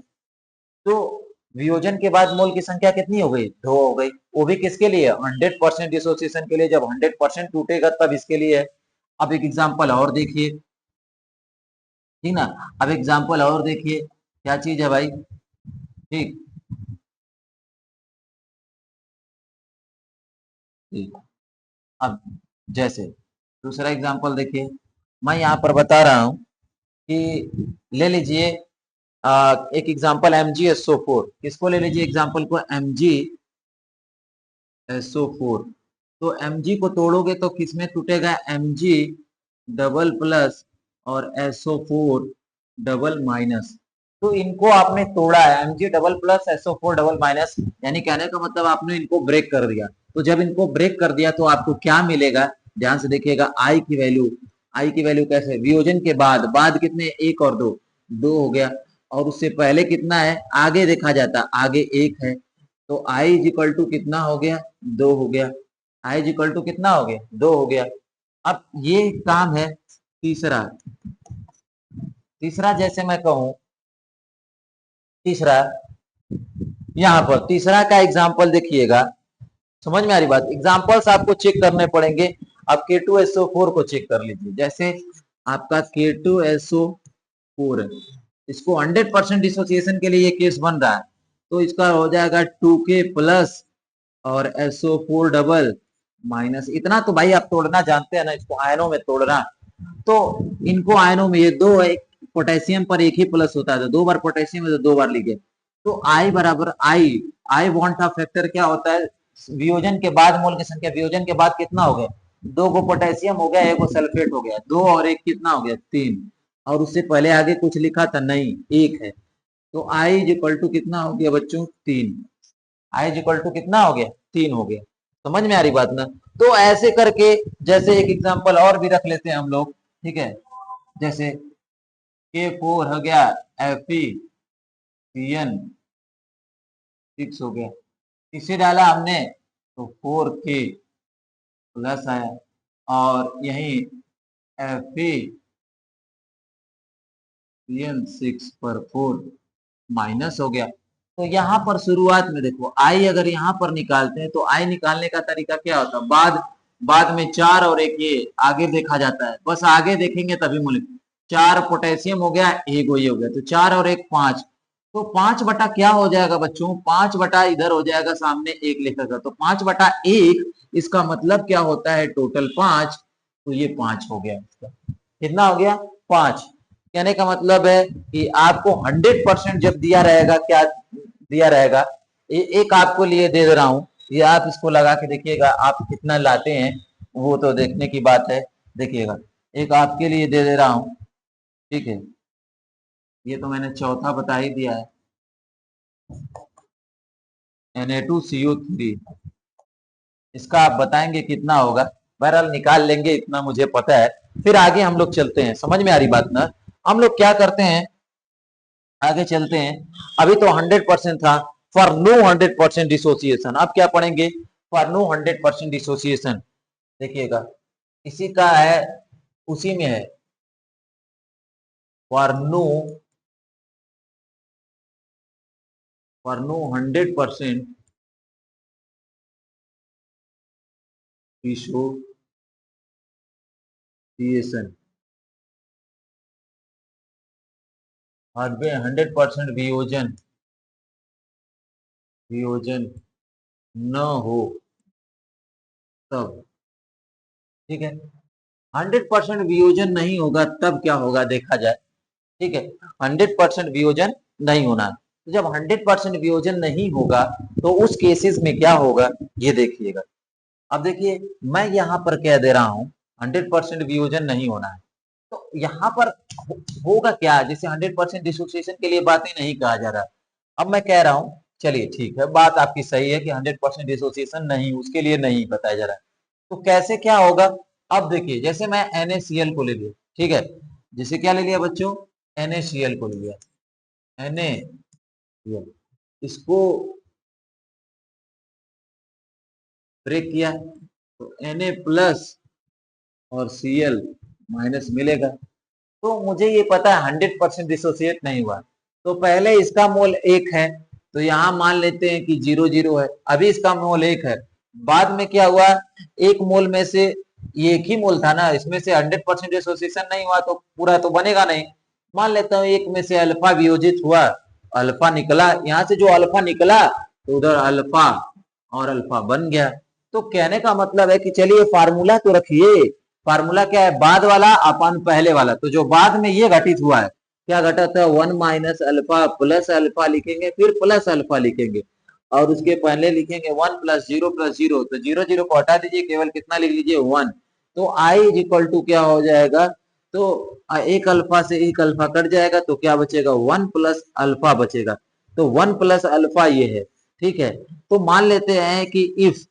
Speaker 1: तो वियोजन के बाद मोल की संख्या कितनी हो गई, दो हो गई। वो भी किसके लिए, 100% डिसोसिएशन के लिए, जब 100% टूटेगा तब इसके लिए है। अब एक एग्जांपल और देखिए, ठीक ना। अब एग्जांपल और देखिए, क्या चीज है भाई, ठीक, ठीक। अब जैसे दूसरा एग्जांपल देखिए, मैं यहाँ पर बता रहा हूँ कि ले लीजिए एक एग्जांपल MgSO4, किसको ले लीजिए एग्जांपल को, MgSO4। तो Mg को तोड़ोगे तो किसमें टूटेगा, Mg डबल प्लस और SO4 डबल माइनस। तो इनको आपने तोड़ा है, Mg double plus SO4 double minus, यानी कहने का मतलब आपने इनको ब्रेक कर दिया। तो जब इनको ब्रेक कर दिया तो आपको क्या मिलेगा, ध्यान से देखिएगा, आई की वैल्यू, आई की वैल्यू कैसे, वियोजन के बाद, बाद कितने, एक और दो, दो हो गया। और उससे पहले कितना है, आगे देखा जाता, आगे एक है, तो आई इज इक्वल टू कितना हो गया, दो हो गया। आई इज इक्वल टू कितना हो गया, दो हो गया। अब ये काम है तीसरा, तीसरा जैसे मैं कहूं, तीसरा यहाँ पर तीसरा का एग्जाम्पल देखिएगा, समझ में आ रही बात, एग्जाम्पल्स आपको चेक करने पड़ेंगे। आप K2SO4 को चेक कर लीजिए, जैसे आपका K2SO4 है, इसको 100% डिसोसिएशन के लिए ये केस बन रहा है, तो इसका हो जाएगा 2K प्लस और SO4 डबल माइनस। इतना तो भाई आप तोड़ना जानते हैं ना, इसको आयनों में तोड़ना। तो इनको आयनों में, ये दो है, पोटेशियम पर एक ही प्लस होता है, तो दो बार पोटेशियम है तो दो बार लिखे। तो आई बराबर आई बॉन्ड का फैक्टर क्या होता है, वियोजन के बाद मोल की संख्या, वियोजन के बाद कितना हो गया, दो को पोटेशियम हो गया, एक को सल्फेट हो गया, दो और एक कितना हो गया, तीन। और उससे पहले आगे कुछ लिखा था, नहीं, एक है। तो आई इज इक्वल टू कितना हो गया बच्चों, तीन। आई इज इक्वल टू कितना हो गया, तीन हो गया। समझ में आ रही बात ना। तो ऐसे करके, जैसे एक एग्जांपल और भी रख लेते हैं हम लोग, ठीक है। जैसे K4 हो गया, FeCN6 हो गया, इसे डाला हमने तो 4K प्लस आया, और यही FeCN6 पर 4 माइनस हो गया। तो यहाँ पर शुरुआत में देखो, आई अगर यहाँ पर निकालते हैं तो आई निकालने का तरीका क्या होता है, बाद बाद में चार और एक, ये आगे देखा जाता है, बस आगे देखेंगे तभी मूल्य। चार पोटेशियम हो गया, एक वही हो गया, तो चार और एक पांच, तो पांच बटा क्या हो जाएगा बच्चों, पांच बटा इधर हो जाएगा सामने एक लिखा था, तो पांच बटा एक, इसका मतलब क्या होता है, टोटल पांच। तो ये पांच हो गया, इसका कितना हो गया, पांच। कहने का मतलब है कि आपको 100% जब दिया रहेगा, क्या दिया रहेगा, एक आपको लिए दे रहा हूं, ये आप इसको लगा के देखिएगा, आप कितना लाते हैं वो तो देखने की बात है। देखिएगा, एक आपके लिए दे दे रहा हूं, ठीक है, ये तो मैंने चौथा बता ही दिया है, Na2CO3, इसका आप बताएंगे कितना होगा, बहरहाल निकाल लेंगे, इतना मुझे पता है। फिर आगे हम लोग चलते हैं, समझ में आ रही बात ना। हम लोग क्या करते हैं, आगे चलते हैं। अभी तो 100% था, फॉर नो 100% डिसोसिएशन, अब क्या पढ़ेंगे, फॉर नो 100% डिसोसिएशन। देखिएगा, इसी का है, उसी में है, फॉर नो 100% डिसोसिएशन, 100% वियोजन, वियोजन न हो तब, ठीक है। 100% वियोजन नहीं होगा तब क्या होगा, देखा जाए, ठीक है। 100% वियोजन नहीं होना, तो जब 100% वियोजन नहीं होगा तो उस केसेस में क्या होगा, ये देखिएगा। अब देखिए, मैं यहाँ पर कह दे रहा हूं 100% वियोजन नहीं होना है। तो यहाँ पर होगा क्या, जैसे 100% डिसोसिएशन के लिए बातें नहीं कहा जा रहा। अब मैं कह रहा हूँ, चलिए ठीक है, बात आपकी सही है कि 100% डिसोसिएशन नहीं, उसके लिए नहीं बताया जा रहा है। तो कैसे क्या होगा, अब देखिए, जैसे मैं NaCl को ले लिया, ठीक है, जैसे क्या ले लिया बच्चों, NaCl को ले लिया, NaCl, इसको ब्रेक किया तो Na प्लस और Cl माइनस मिलेगा। तो मुझे ये पता है 100% डिसोसिएट नहीं हुआ, तो पहले इसका मोल 1 है, तो यहाँ मान लेते हैं कि 0 0 है, अभी इसका मोल 1 है। बाद में क्या हुआ, एक मोल में से, ये एक ही मोल था ना, इसमें से 100% डिसोसिएशन नहीं हुआ तो पूरा तो बनेगा नहीं। मान लेता हूँ एक में से अल्फा वियोजित हुआ, अल्फा निकला, यहाँ से जो अल्फा निकला तो उधर अल्फा और अल्फा बन गया। तो कहने का मतलब है कि चलिए फार्मूला तो रखिए, फार्मूला क्या है, बाद वाला अपन पहले वाला, तो जो बाद में ये घटित हुआ है, क्या घटित है, 1 माइनस अल्फा प्लस अल्फा लिखेंगे, फिर प्लस अल्फा लिखेंगे, और उसके पहले लिखेंगे 1 प्लस जीरो, तो 0 0 को हटा दीजिए, केवल कितना लिख लीजिए 1। तो I इज इक्वल टू क्या हो जाएगा, तो एक अल्फा से एक अल्फा कट जाएगा, तो क्या बचेगा, 1 प्लस अल्फा बचेगा। तो 1 प्लस अल्फा ये है, ठीक है। तो मान लेते हैं कि इफ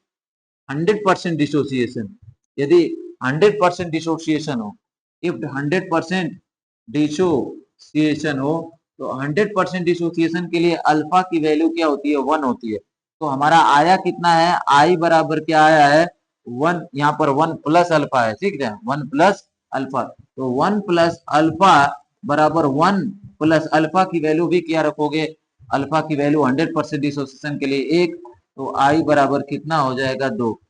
Speaker 1: 100% डिसोसिएशन, यदि 100% डिसोसिएशन हो, इफ 100% डिसोसिएशन हो, तो 100% डिसोसिएशन के लिए अल्फा की वैल्यू क्या होती है, 1 होती है। तो हमारा आया कितना है, आई बराबर क्या आया है, 1, यहाँ पर 1 प्लस अल्फा है, ठीक है, 1 प्लस अल्फा, तो 1 प्लस अल्फा बराबर 1 प्लस अल्फा की वैल्यू भी क्या रखोगे, अल्फा की वैल्यू 100% डिसोसिएशन के लिए 1, तो आई बराबर कितना हो जाएगा, 2।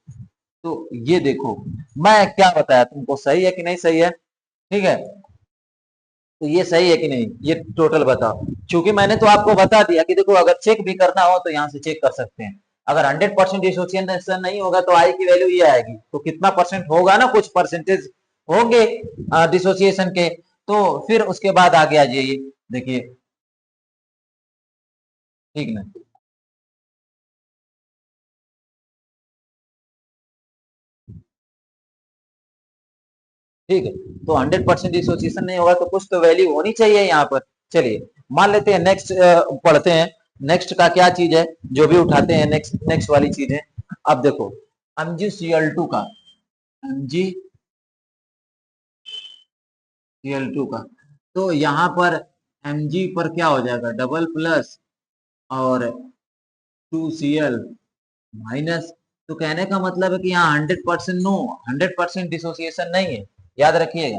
Speaker 1: तो ये देखो, मैं क्या बताया तुमको, सही है कि नहीं सही है, ठीक है। तो ये सही है कि नहीं, ये टोटल बताओ। क्योंकि मैंने तो आपको बता दिया कि देखो, अगर चेक भी करना हो तो यहाँ से चेक कर सकते हैं। अगर 100% डिसोसिएशन नहीं होगा तो आई की वैल्यू ये आएगी, तो कितना परसेंट होगा ना, कुछ परसेंटेज होंगे डिसोसिएशन के, तो फिर उसके बाद आगे आ जाइए, देखिए, ठीक ना। ठीक है, तो 100% डिसोसिएशन नहीं होगा तो कुछ तो वैल्यू होनी चाहिए यहाँ पर। चलिए मान लेते हैं, नेक्स्ट पढ़ते हैं, नेक्स्ट का क्या चीज है, जो भी उठाते हैं नेक्स्ट नेक्स्ट वाली चीज है। अब देखो, MgCl2 का, MgCl2 का, तो यहाँ पर Mg पर क्या हो जाएगा, डबल प्लस और 2Cl माइनस। तो कहने का मतलब है कि यहाँ 100% नो, 100% डिसोसिएशन नहीं है, याद रखिएगा,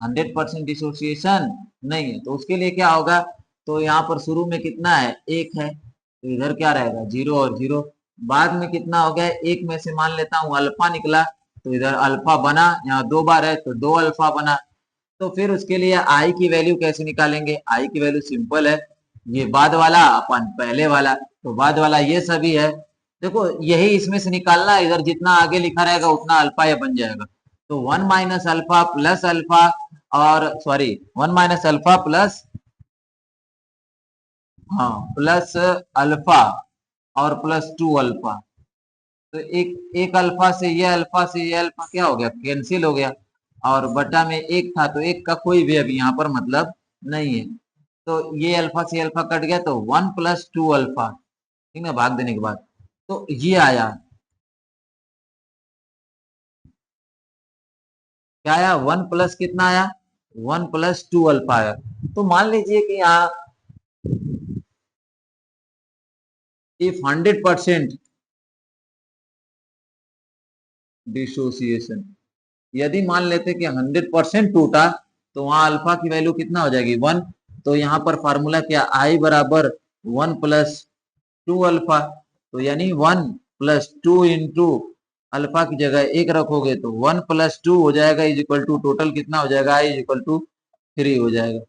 Speaker 1: 100% डिसोसिएशन नहीं है। तो उसके लिए क्या होगा, तो यहाँ पर शुरू में कितना है, 1 है, तो इधर क्या रहेगा, 0 और 0। बाद में कितना हो गया, एक में से मान लेता हूँ अल्फा निकला, तो इधर अल्फा बना, यहाँ 2 बार है तो 2 अल्फा बना। तो फिर उसके लिए आई की वैल्यू कैसे निकालेंगे, आई की वैल्यू सिंपल है, ये बाद वाला अपन पहले वाला, तो बाद वाला ये सभी है। देखो यही इसमें से निकालना है, इधर जितना आगे लिखा रहेगा उतना अल्फा ये बन जाएगा। तो 1 माइनस अल्फा प्लस अल्फा, और सॉरी 1 माइनस अल्फा प्लस, हाँ, प्लस अल्फा और प्लस 2 अल्फा। तो एक एक अल्फा से ये अल्फा से ये अल्फा क्या हो गया, कैंसिल हो गया, और बटा में 1 था तो 1 का कोई भी अभी यहाँ पर मतलब नहीं है। तो ये अल्फा से अल्फा कट गया, तो 1 प्लस 2 अल्फा, ठीक है, भाग देने के बाद तो ये आया, क्या आया, 1 प्लस कितना आया, 1 प्लस 2 अल्फा आया। तो मान लीजिए कि यहाँ इफ 100% डिसोसिएशन, यदि मान लेते कि 100% टूटा, तो वहां अल्फा की वैल्यू कितना हो जाएगी, 1। तो यहाँ पर फार्मूला क्या, आई बराबर 1 प्लस 2 अल्फा, तो यानी 1 प्लस 2 इंटू अल्फा की जगह 1 रखोगे तो 1 प्लस 2 हो जाएगा, इज इक्वल टू टोटल कितना हो जाएगा, आई इज इक्वल टू 3 हो जाएगा।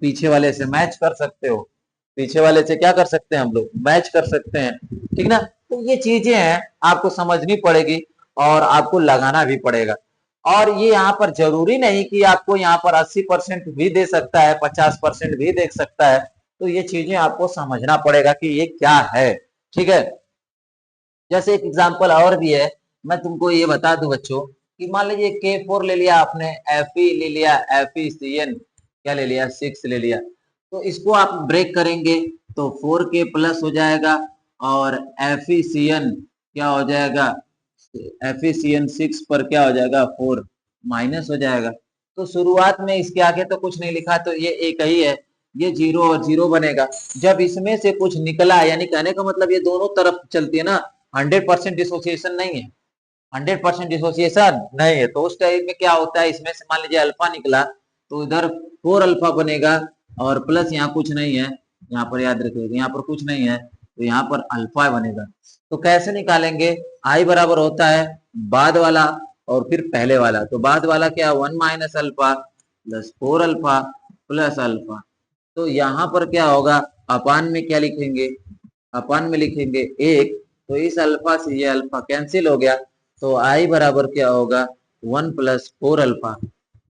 Speaker 1: पीछे वाले से मैच कर सकते हो, पीछे वाले से क्या कर सकते हैं हम लोग, मैच कर सकते हैं, ठीक ना। तो ये चीजें हैं, आपको समझनी पड़ेगी और आपको लगाना भी पड़ेगा। और ये यहाँ पर जरूरी नहीं कि आपको यहाँ पर 80% भी दे सकता है, 50% भी दे सकता है। तो ये चीजें आपको समझना पड़ेगा कि ये क्या है, ठीक है। जैसे एक एग्जांपल और भी है, मैं तुमको ये बता दूं बच्चों, कि मान लीजिए K4 ले लिया आपने, Fe ले लिया, FeCN क्या ले लिया, 6 ले लिया, तो इसको आप ब्रेक करेंगे तो 4K प्लस हो जाएगा और FeCN क्या हो जाएगा, FeCN 6 पर क्या हो जाएगा, 4 माइनस हो जाएगा। तो शुरुआत में इसके आगे तो कुछ नहीं लिखा, तो ये एक ही है, ये 0 और 0 बनेगा। जब इसमें से कुछ निकला, यानी कहने का मतलब ये दोनों तरफ चलती है ना, 100% डिसोसिएशन नहीं है, 100% डिसोसिएशन नहीं है, तो उस टाइम में क्या होता है, इसमें से मान लीजिए अल्फा निकला तो इधर 4 अल्फा बनेगा और प्लस यहाँ कुछ नहीं है, यहाँ पर याद रखिएगा यहाँ पर कुछ नहीं है, तो यहाँ पर अल्फा बनेगा। तो कैसे निकालेंगे, आई बराबर होता है बाद वाला और फिर पहले वाला, तो बाद वाला क्या, 1 minus alpha plus 4 alpha plus alpha. तो यहाँ पर क्या होगा, अपान में क्या लिखेंगे, अपान में लिखेंगे 1, तो इस अल्फा से ये अल्फा कैंसिल हो गया, तो आई बराबर क्या होगा, 1 प्लस 4 अल्फा।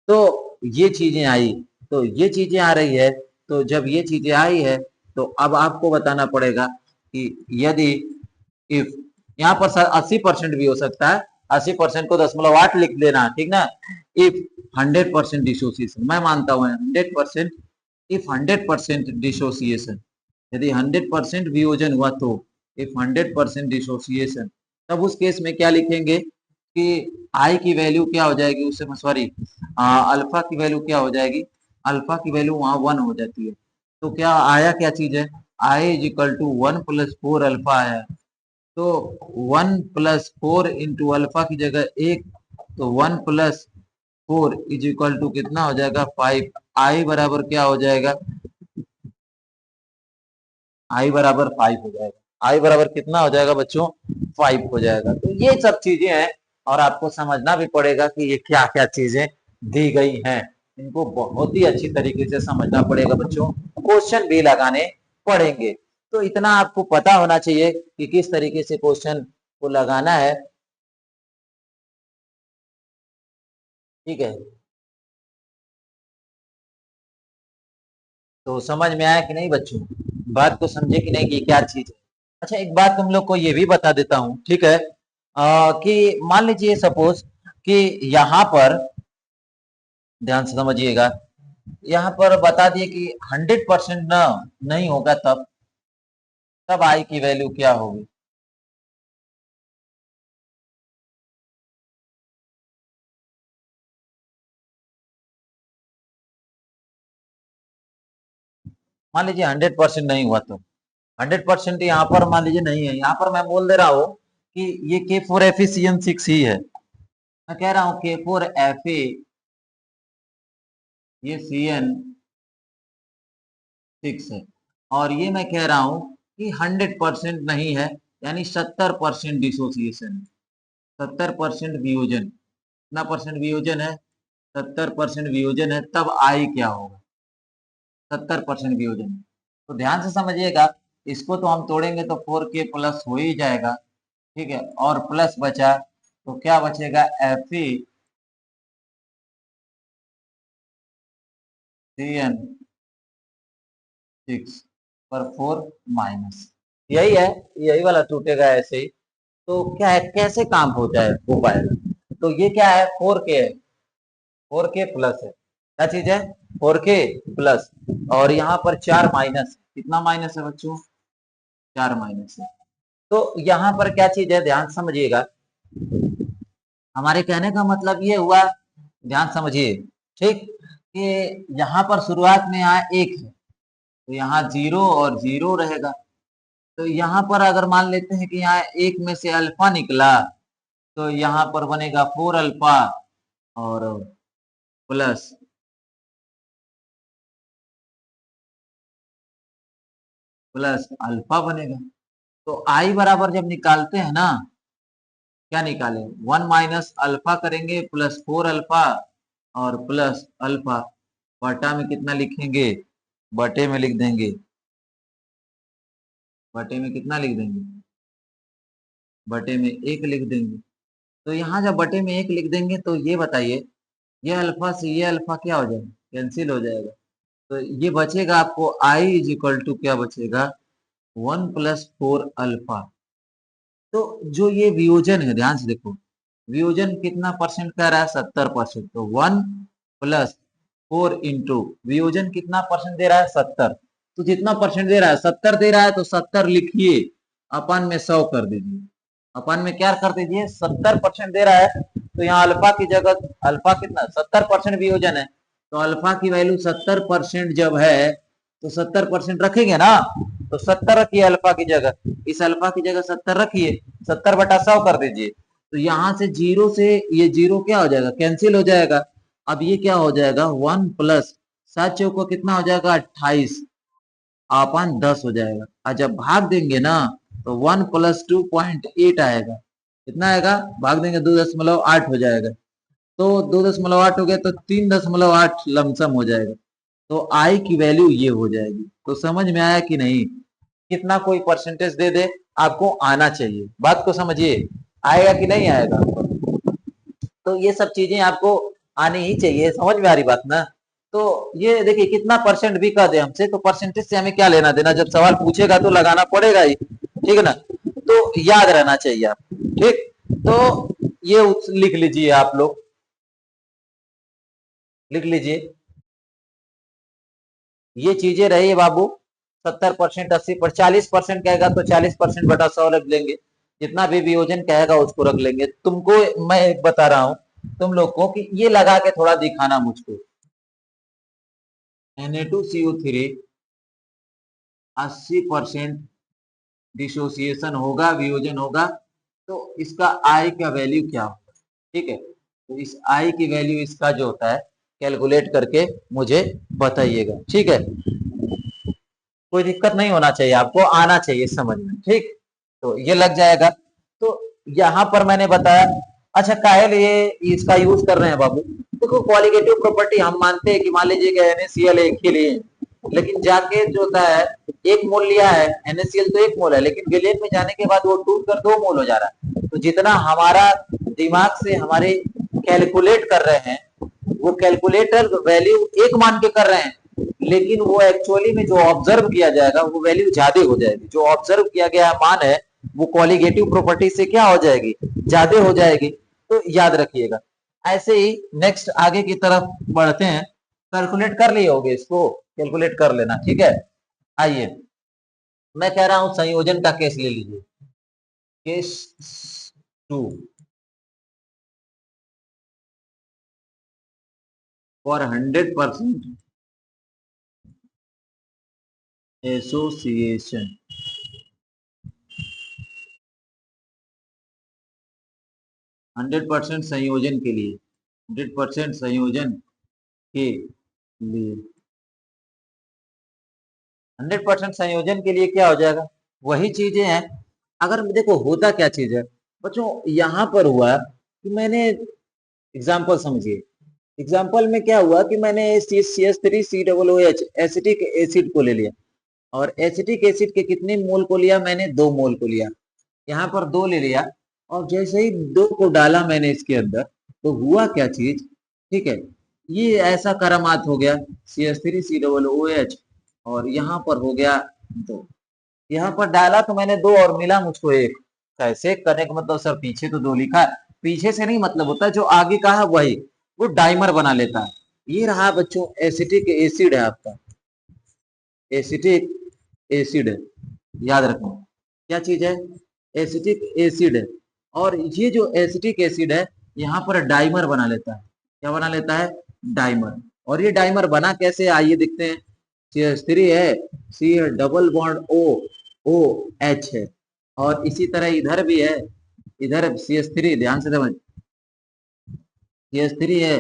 Speaker 1: तो ये चीजें आई, तो ये चीजें आ रही है, तो जब ये चीजें आई है तो अब आपको बताना पड़ेगा कि यदि इफ यहाँ पर 80% भी हो सकता है, 80% को 0.8 लिख देना, ठीक ना। इफ 100% डिसोसिएशन, मैं मानता हूँ 100%, इफ 100% डिसोसिएशन, यदि 100% वियोजन हुआ तो, इफ 100% डिसोसिएशन, तब उस केस में क्या लिखेंगे कि आई की वैल्यू क्या हो जाएगी, उससे सॉरी अल्फा की वैल्यू क्या हो जाएगी, अल्फा की वैल्यू वहां 1 हो जाती है। तो क्या आया, क्या चीज है, I is equal to 1 plus 4 alpha आया, तो 1 प्लस 4 इंटू अल्फा की जगह 1, तो 1 प्लस 4 इज इक्वल टू कितना हो जाएगा, 5। आई बराबर क्या हो जाएगा, आई बराबर 5 हो जाएगा, आई बराबर कितना हो जाएगा बच्चों, 5 हो जाएगा। तो ये सब चीजें हैं और आपको समझना भी पड़ेगा कि ये क्या क्या चीजें दी गई हैं, इनको बहुत ही अच्छी तरीके से समझना पड़ेगा बच्चों, क्वेश्चन भी लगाने पड़ेंगे। तो इतना आपको पता होना चाहिए कि किस तरीके से क्वेश्चन को लगाना है, ठीक है। तो समझ में आया कि नहीं बच्चों, बात को समझे कि नहीं कि क्या चीज है। अच्छा एक बात तुम लोग को ये भी बता देता हूँ, ठीक है, कि मान लीजिए सपोज कि यहाँ पर ध्यान से समझिएगा, यहाँ पर बता दिए कि 100% ना नहीं होगा, तब आई की वैल्यू क्या होगी, मान लीजिए 100% नहीं हुआ तो, 100% यहाँ पर मान लीजिए नहीं है, यहाँ पर मैं बोल दे रहा हूँ कि ये K4FeCN6 ही है, मैं कह रहा हूँ K4Fe ये CN6 है, और ये मैं कह रहा हूँ कि 100% नहीं है, यानी 70% डिसोसिएशन है, 70% वियोजन, कितना परसेंट वियोजन है, 70% वियोजन है, तब आई क्या होगा, 70% वियोजन। तो ध्यान से समझिएगा, इसको तो हम तोड़ेंगे तो 4K प्लस हो ही जाएगा, ठीक है, और प्लस बचा तो क्या बचेगा, FeCN6 पर 4 माइनस, यही है, यही वाला टूटेगा ऐसे ही। तो क्या है, कैसे काम हो जाए हो पाएगा, तो ये क्या है, 4K है, 4K प्लस है, क्या चीज है, 4K प्लस, और यहाँ पर 4 माइनस, कितना माइनस है बच्चों, 4 माइनस है। तो यहाँ पर क्या चीज है, ध्यान समझिएगा, हमारे कहने का मतलब ये हुआ, ध्यान समझिए, ठीक, कि यहाँ पर शुरुआत में यहाँ 1 है, तो यहाँ 0 और 0 रहेगा, तो यहाँ पर अगर मान लेते हैं कि यहाँ 1 में से अल्फा निकला, तो यहाँ पर बनेगा 4 अल्फा और प्लस अल्फा बनेगा। तो आई बराबर जब निकालते हैं ना, क्या निकाले, 1 माइनस अल्फा करेंगे प्लस 4 अल्फा और प्लस अल्फा, बटा में कितना लिखेंगे, बटे में लिख देंगे, बटे में कितना लिख देंगे, बटे में 1 लिख देंगे। तो यहाँ जब बटे में 1 लिख देंगे तो ये बताइए, ये अल्फा से ये अल्फा क्या हो जाएगा, कैंसिल हो जाएगा, तो ये बचेगा आपको आई इज इक्वल टू क्या बचेगा, 1 प्लस 4 अल्फा। तो जो ये वियोजन है, ध्यान से देखो, वियोजन कितना परसेंट कह रहा है? 70%। तो 1 प्लस 4 इंटू वियोजन कितना परसेंट दे रहा है? 70। तो जितना परसेंट दे रहा है 70 दे रहा है, तो 70 लिखिए, अपन में 100 कर दीजिए। अपन में क्या कर दीजिए? 70% दे रहा है, तो यहाँ अल्फा की जगह, अल्फा कितना? 70% वियोजन है, तो अल्फा की वैल्यू 70% जब है तो 70% रखेंगे ना, तो 70 रखिए अल्फा की जगह, इस अल्फा की जगह 70 रखिए, 70/100 कर दीजिए। तो यहां से जीरो से ये जीरो क्या हो जाएगा? कैंसिल हो जाएगा। अब ये क्या हो जाएगा? 1 प्लस 7 चौको कितना हो जाएगा? 28 अपन 10 हो जाएगा। और जब भाग देंगे ना, तो 1 प्लस 2.8 आएगा। कितना आएगा? भाग देंगे 2.8 हो जाएगा। तो 2.8 हो गया, तो 3.8 लमसम हो जाएगा। तो आई की वैल्यू ये हो जाएगी। तो समझ में आया कि नहीं? कितना कोई परसेंटेज दे दे, आपको आना चाहिए। बात को समझिए, आएगा कि नहीं आएगा? तो ये सब चीजें आपको आनी ही चाहिए। समझ में आ रही बात ना? तो ये देखिए, कितना परसेंट भी कह दे हमसे, तो परसेंटेज से हमें क्या लेना देना? जब सवाल पूछेगा तो लगाना पड़ेगा ही, ठीक है ना? तो याद रहना चाहिए आप, ठीक। तो ये लिख लीजिए, आप लोग लिख लीजिए, ये चीजें रही है बाबू। 70%, 80%, 40% कहेगा तो 40%/100 रख लेंगे। जितना भी वियोजन कहेगा उसको रख लेंगे। तुमको मैं एक बता रहा हूं तुम लोग को, कि ये लगा के थोड़ा दिखाना मुझको। Na2CO3 80% डिसोसिएशन होगा, वियोजन होगा, तो इसका आई का वैल्यू क्या होगा? ठीक है, तो इस आई की वैल्यू इसका जो होता है, कैलकुलेट करके मुझे बताइएगा, ठीक है। कोई दिक्कत नहीं होना चाहिए, आपको आना चाहिए समझ में, ठीक। तो ये लग जाएगा। तो यहां पर मैंने बताया। अच्छा, काहे लिए इसका यूज कर रहे हैं बाबू? देखो, क्वालिटेटिव प्रॉपर्टी हम मानते हैं कि मान लीजिए कि NaCl एक ही लिए, लेकिन जाके जो होता है, 1 मोल लिया है NaCl, तो 1 मोल है, लेकिन विलेन में जाने के बाद वो टूट कर 2 मोल हो जा रहा है। तो जितना हमारा दिमाग से हमारे कैलकुलेट कर रहे हैं, वो कैलकुलेटर वैल्यू 1 मान के कर रहे हैं, लेकिन वो एक्चुअली में जो ऑब्जर्व किया जाएगा वो वैल्यू ज्यादा हो जाएगी। जो ऑब्जर्व किया गया मान है, वो क्वालिटेटिव प्रॉपर्टी से क्या हो जाएगी? ज्यादा हो जाएगी। तो याद रखिएगा। ऐसे ही नेक्स्ट आगे की तरफ बढ़ते हैं। कैलकुलेट कर लिए होगे, इसको कैलकुलेट कर लेना, ठीक है। आइए, मैं कह रहा हूं संयोजन का केस ले लीजिए। केस 2, फॉर 100% एसोसिएशन, 100% संयोजन के लिए, 100% संयोजन के लिए, 100% संयोजन के लिए क्या हो जाएगा? वही चीजें हैं। अगर देखो, होता क्या चीज है बच्चों, यहां पर हुआ कि मैंने एग्जाम्पल समझिए। एग्जाम्पल में क्या हुआ कि मैंने CH3COOH एसिटिक एसिड को ले लिया, और एसिटिक एसिड के कितने मोल को लिया मैंने? 2 मोल को लिया। यहाँ पर 2 ले लिया, और जैसे ही 2 को डाला मैंने इसके अंदर, तो हुआ क्या चीज? ठीक है, ये ऐसा करामात हो गया CH3COOH, और यहाँ पर हो गया 2। यहाँ पर डाला तो मैंने 2 और मिला मुझको 1। कैसे करने का मतलब सर, पीछे तो 2 लिखा है। पीछे से नहीं मतलब होता, जो आगे का है वही वो डाइमर बना लेता है। ये रहा बच्चों, एसिटिक एसिड है आपका, एसिटिक एसिड है। याद रखो, क्या चीज है? एसिटिक एसिड है। और ये जो एसिटिक एसिड है, यहाँ पर डाइमर बना लेता है। क्या बना लेता है? डाइमर। और ये डाइमर बना कैसे, आइए देखते हैं। CH3 है, C है, डबल बॉन्ड O, OH है। और इसी तरह इधर भी है, इधर CH3, ध्यान से समझ, CH3 है,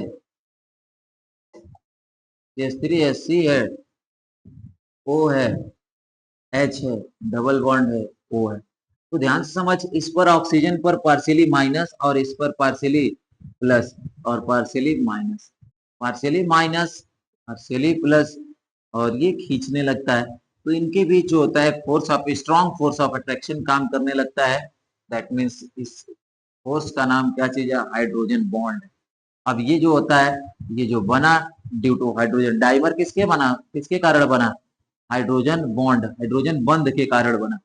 Speaker 1: CH3 है, C है, O है, H है, डबल बॉन्ड है, O है। तो ध्यान से समझ, इस पर ऑक्सीजन पर पार्शियली माइनस, और इस पर पार्शियली प्लस, और partially minus, partially minus, partially plus, और ये खींचने लगता है। तो इनके बीच जो होता है force of, strong force of attraction काम करने लगता है। दैट मीन्स इस फोर्स का नाम क्या चीज है? Hydrogen bond. अब ये जो होता है, ये जो बना ड्यू टू हाइड्रोजन, डाइमर किसके बना, किसके कारण बना? हाइड्रोजन बॉन्ड, हाइड्रोजन बंध के कारण बना।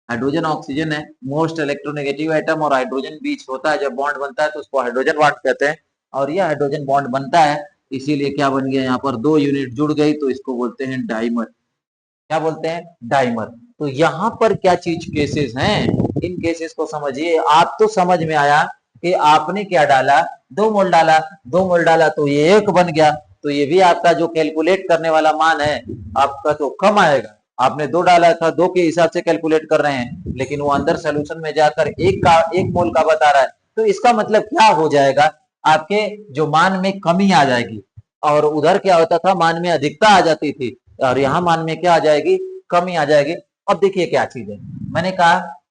Speaker 1: हाइड्रोजन ऑक्सीजन है मोस्ट इलेक्ट्रोनेगेटिव एटम, और हाइड्रोजन बीच होता है जब बॉन्ड बनता है तो उसको हाइड्रोजन बॉन्ड कहते हैं। और ये हाइड्रोजन बॉन्ड बनता है, इसीलिए क्या बन गया यहाँ पर 2 यूनिट जुड़ गई तो इसको बोलते हैं डाइमर। क्या बोलते हैं? डाइमर। तो यहाँ पर क्या चीज केसेस हैं, इन केसेस को समझिए। आप तो समझ में आया कि आपने क्या डाला, 2 मोल डाला, 2 मोल डाला तो ये 1 बन गया, तो ये भी आपका जो कैलकुलेट करने वाला मान है आपका तो कम आएगा। आपने 2 डाला था, 2 के हिसाब से कैलकुलेट कर रहे हैं, लेकिन वो अंदर सोल्यूशन में जाकर 1 मोल का बता रहा है, तो इसका मतलब क्या हो जाएगा, आपके जो मान में कमी आ जाएगी। और उधर क्या होता था, मान में अधिकता आ जाती थी, और यहाँ मान में क्या आ जाएगी, कमी आ जाएगी। अब देखिए क्या चीज है, मैंने कहा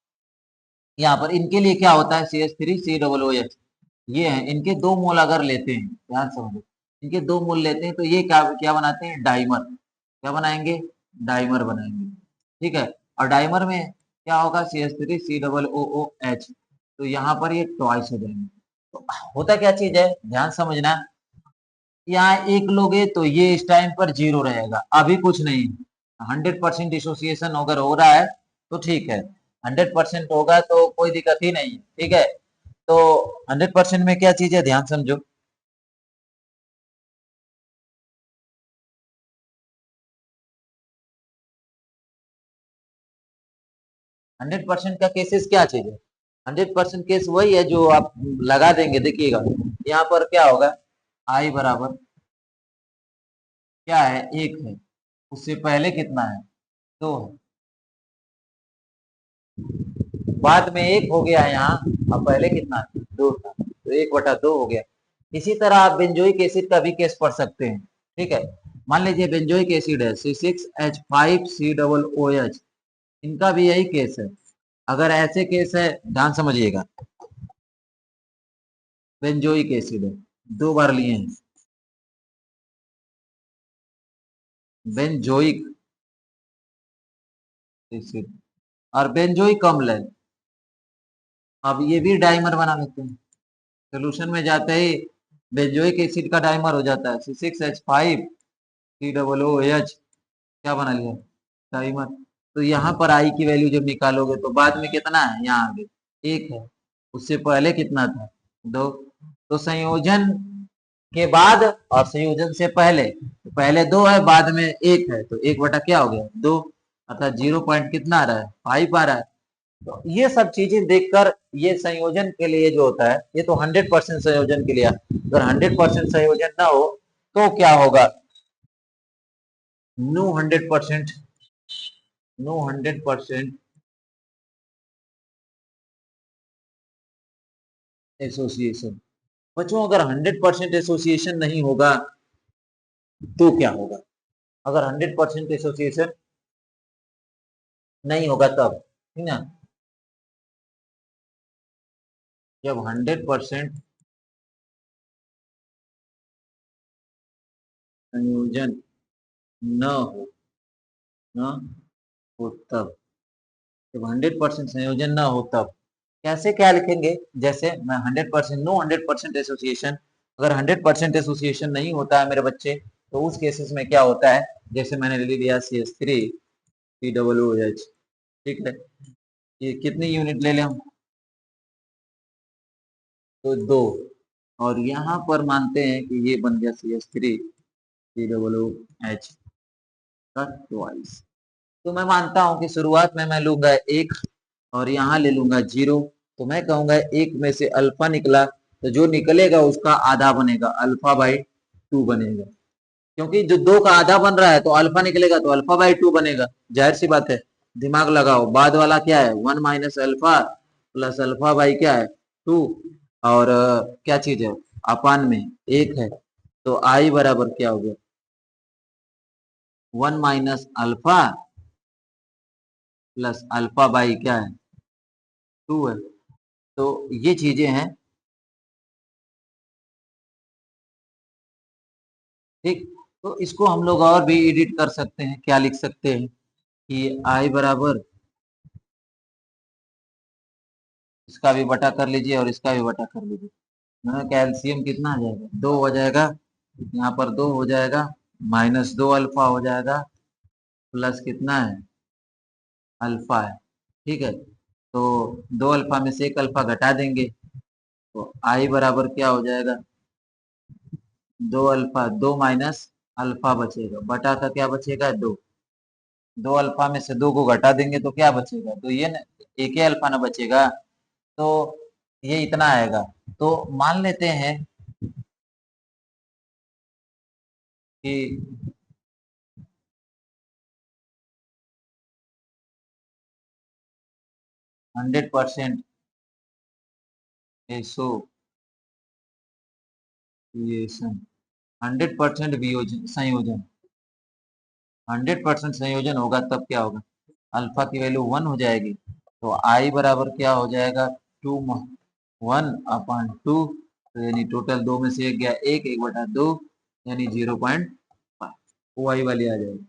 Speaker 1: यहाँ पर इनके लिए क्या होता है, CH3COOH, ये है इनके 2 मोल अगर लेते हैं, ध्यान समझो, इनके 2 मोल लेते हैं तो ये क्या क्या बनाते हैं, डाइमर। क्या बनाएंगे, डाइमर बनाएंगे। ठीक है, और डाइमर में क्या होगा, CH3COOH, तो यहाँ पर ये ट्वाइस हो जाएंगे। तो होता क्या चीज है, ध्यान समझना, यहाँ 1 लोगे तो ये इस टाइम पर 0 रहेगा, अभी कुछ नहीं। 100% डिसोसिएशन अगर हो रहा है तो ठीक है, 100% होगा तो कोई दिक्कत ही नहीं है। ठीक है, तो 100% में क्या चीज है, ध्यान समझो। 100% का केसेस क्या चीज है, 100% केस वही है जो आप लगा देंगे। देखिएगा यहाँ पर क्या होगा, आई बराबर क्या है, 1 है, उससे पहले कितना है, 2 है, बाद में 1 हो गया है यहाँ, अब पहले कितना था, 2 था, तो 1/2 हो गया। इसी तरह आप बेंजोइक एसिड का भी केस पढ़ सकते हैं। ठीक है, मान लीजिए बेंजोइक एसिड है C6H5COOH, इनका भी यही केस है। अगर ऐसे केस है, ध्यान समझिएगा, बेंजोइक एसिड है, 2 बार लिए हैं, बेंजोइक एसिड और बेंजोइक अम्ल है। अब ये भी डाइमर बना लेते हैं, सोल्यूशन में जाते ही बेंजोइक एसिड का डाइमर हो जाता है, C6H5COOH, क्या बना लिया, डाइमर। तो यहाँ पर आई की वैल्यू जब निकालोगे तो बाद में कितना है, यहाँ आगे 1 है, उससे पहले कितना था, 2। तो संयोजन के बाद और संयोजन से पहले, तो पहले 2 है, बाद में 1 है, तो 1 बटा क्या हो गया, 2, अर्थात 0 पॉइंट कितना आ रहा है, 5 आ रहा है। तो ये सब चीजें देखकर ये संयोजन के लिए जो होता है, ये तो 100% संयोजन के लिए। अगर 100% संयोजन ना हो तो क्या होगा, नो 100%, नो 100% एसोसिएशन। बच्चों अगर 100% एसोसिएशन नहीं होगा तो क्या होगा, अगर 100% एसोसिएशन नहीं होगा तब, ठीक ना, जब 100% संयोजन न हो, न हो तब, जब 100% संयोजन ना हो तब कैसे क्या लिखेंगे, जैसे मैं 100% नो 100% एसोसिएशन, अगर 100% एसोसिएशन नहीं होता है मेरे बच्चे, तो उस केसेस में क्या होता है, जैसे मैंने ले लिया CH3COOH, ठीक है, ये कितनी यूनिट ले लें हम, तो 2, और यहाँ पर मानते हैं कि ये बन गया CH3COOH का ट्वाइस। तो मैं मानता हूं कि शुरुआत में मैं लूंगा 1 और यहाँ ले लूंगा 0, तो मैं कहूंगा 1 में से अल्फा निकला, तो जो निकलेगा उसका आधा बनेगा, अल्फा/2 बनेगा, क्योंकि जो 2 का आधा बन रहा है तो अल्फा निकलेगा तो अल्फा/2 बनेगा, जाहिर सी बात है। दिमाग लगाओ, बाद वाला क्या है, 1 minus alpha plus alpha by क्या है, 2, और क्या चीज है, अपान में 1 है, तो आई बराबर क्या हो गया, 1 minus alpha plus alpha by क्या है, 2 है। तो ये चीजें हैं, ठीक। तो इसको हम लोग और भी एडिट कर सकते हैं, क्या लिख सकते हैं कि आई बराबर, इसका भी बटा कर लीजिए और इसका भी बटा कर लीजिए, कैल्शियम कितना आ जाएगा, 2 हो जाएगा, यहाँ पर 2 हो जाएगा, -2 अल्फा हो जाएगा, प्लस कितना है, अल्फा है, ठीक है, तो दो अल्फा में से एक अल्फा घटा देंगे तो आई बराबर क्या हो जाएगा, दो अल्फा, दो माइनस अल्फा बचेगा, बटा का क्या बचेगा, दो। दो अल्फा में से दो को घटा देंगे तो क्या बचेगा, तो ये न, एक ही अल्फा ना बचेगा, तो ये इतना आएगा। तो मान लेते हैं कि 100% एसोसिएशन, 100% वियोजन संयोजन, 100% संयोजन होगा तब क्या होगा, अल्फा की वैल्यू 1 हो जाएगी, तो आई बराबर क्या हो जाएगा, 2 1/2, तो यानी टोटल दो में से एक गया एक, 1/2, यानी 0.5, वो आई वाली आ जाएगी।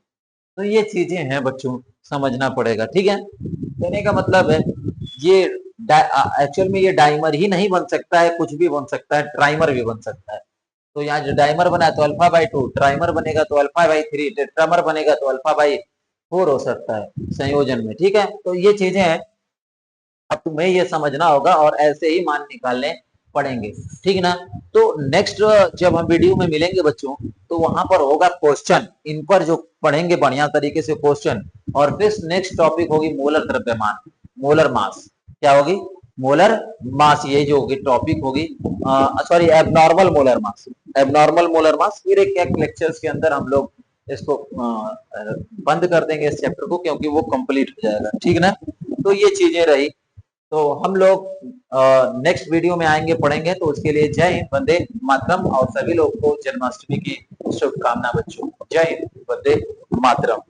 Speaker 1: तो ये चीजें हैं बच्चों, समझना पड़ेगा, ठीक है। कहने का मतलब है ये एक्चुअल में ये डाइमर ही नहीं बन सकता है, कुछ भी बन सकता है, ट्राइमर भी बन सकता है। तो यहाँ जो डाइमर बना है तो अल्फा बाई 2, ट्राइमर बनेगा तो अल्फा बाई 3, टेट्रामर बनेगा तो अल्फा बाई 4 हो सकता है संयोजन में, ठीक है। तो ये चीजें हैं, अब तुम्हें ये समझना होगा और ऐसे ही मान निकालने पड़ेंगे, ठीक ना। तो नेक्स्ट जब हम वीडियो में मिलेंगे बच्चों, तो वहां पर होगा क्वेश्चन, इन पर जो पढ़ेंगे बढ़िया तरीके से क्वेश्चन, और फिर नेक्स्ट टॉपिक होगी मोलर द्रव्यमान, मोलर मास, क्या होगी, मोलर मास, ये जो होगी टॉपिक होगी, sorry abnormal molar mass, abnormal molar mass. फिर एक लेक्चर्स के अंदर हम लोग इसको बंद कर देंगे इस चैप्टर को, क्योंकि वो कंप्लीट हो जाएगा, ठीक ना। तो ये चीजें रही, तो हम लोग नेक्स्ट वीडियो में आएंगे, पढ़ेंगे, तो उसके लिए जय हिंद, वंदे मातरम, और सभी लोग को जन्माष्टमी की शुभकामना बच्चों, जय हिंद, वंदे मातरम।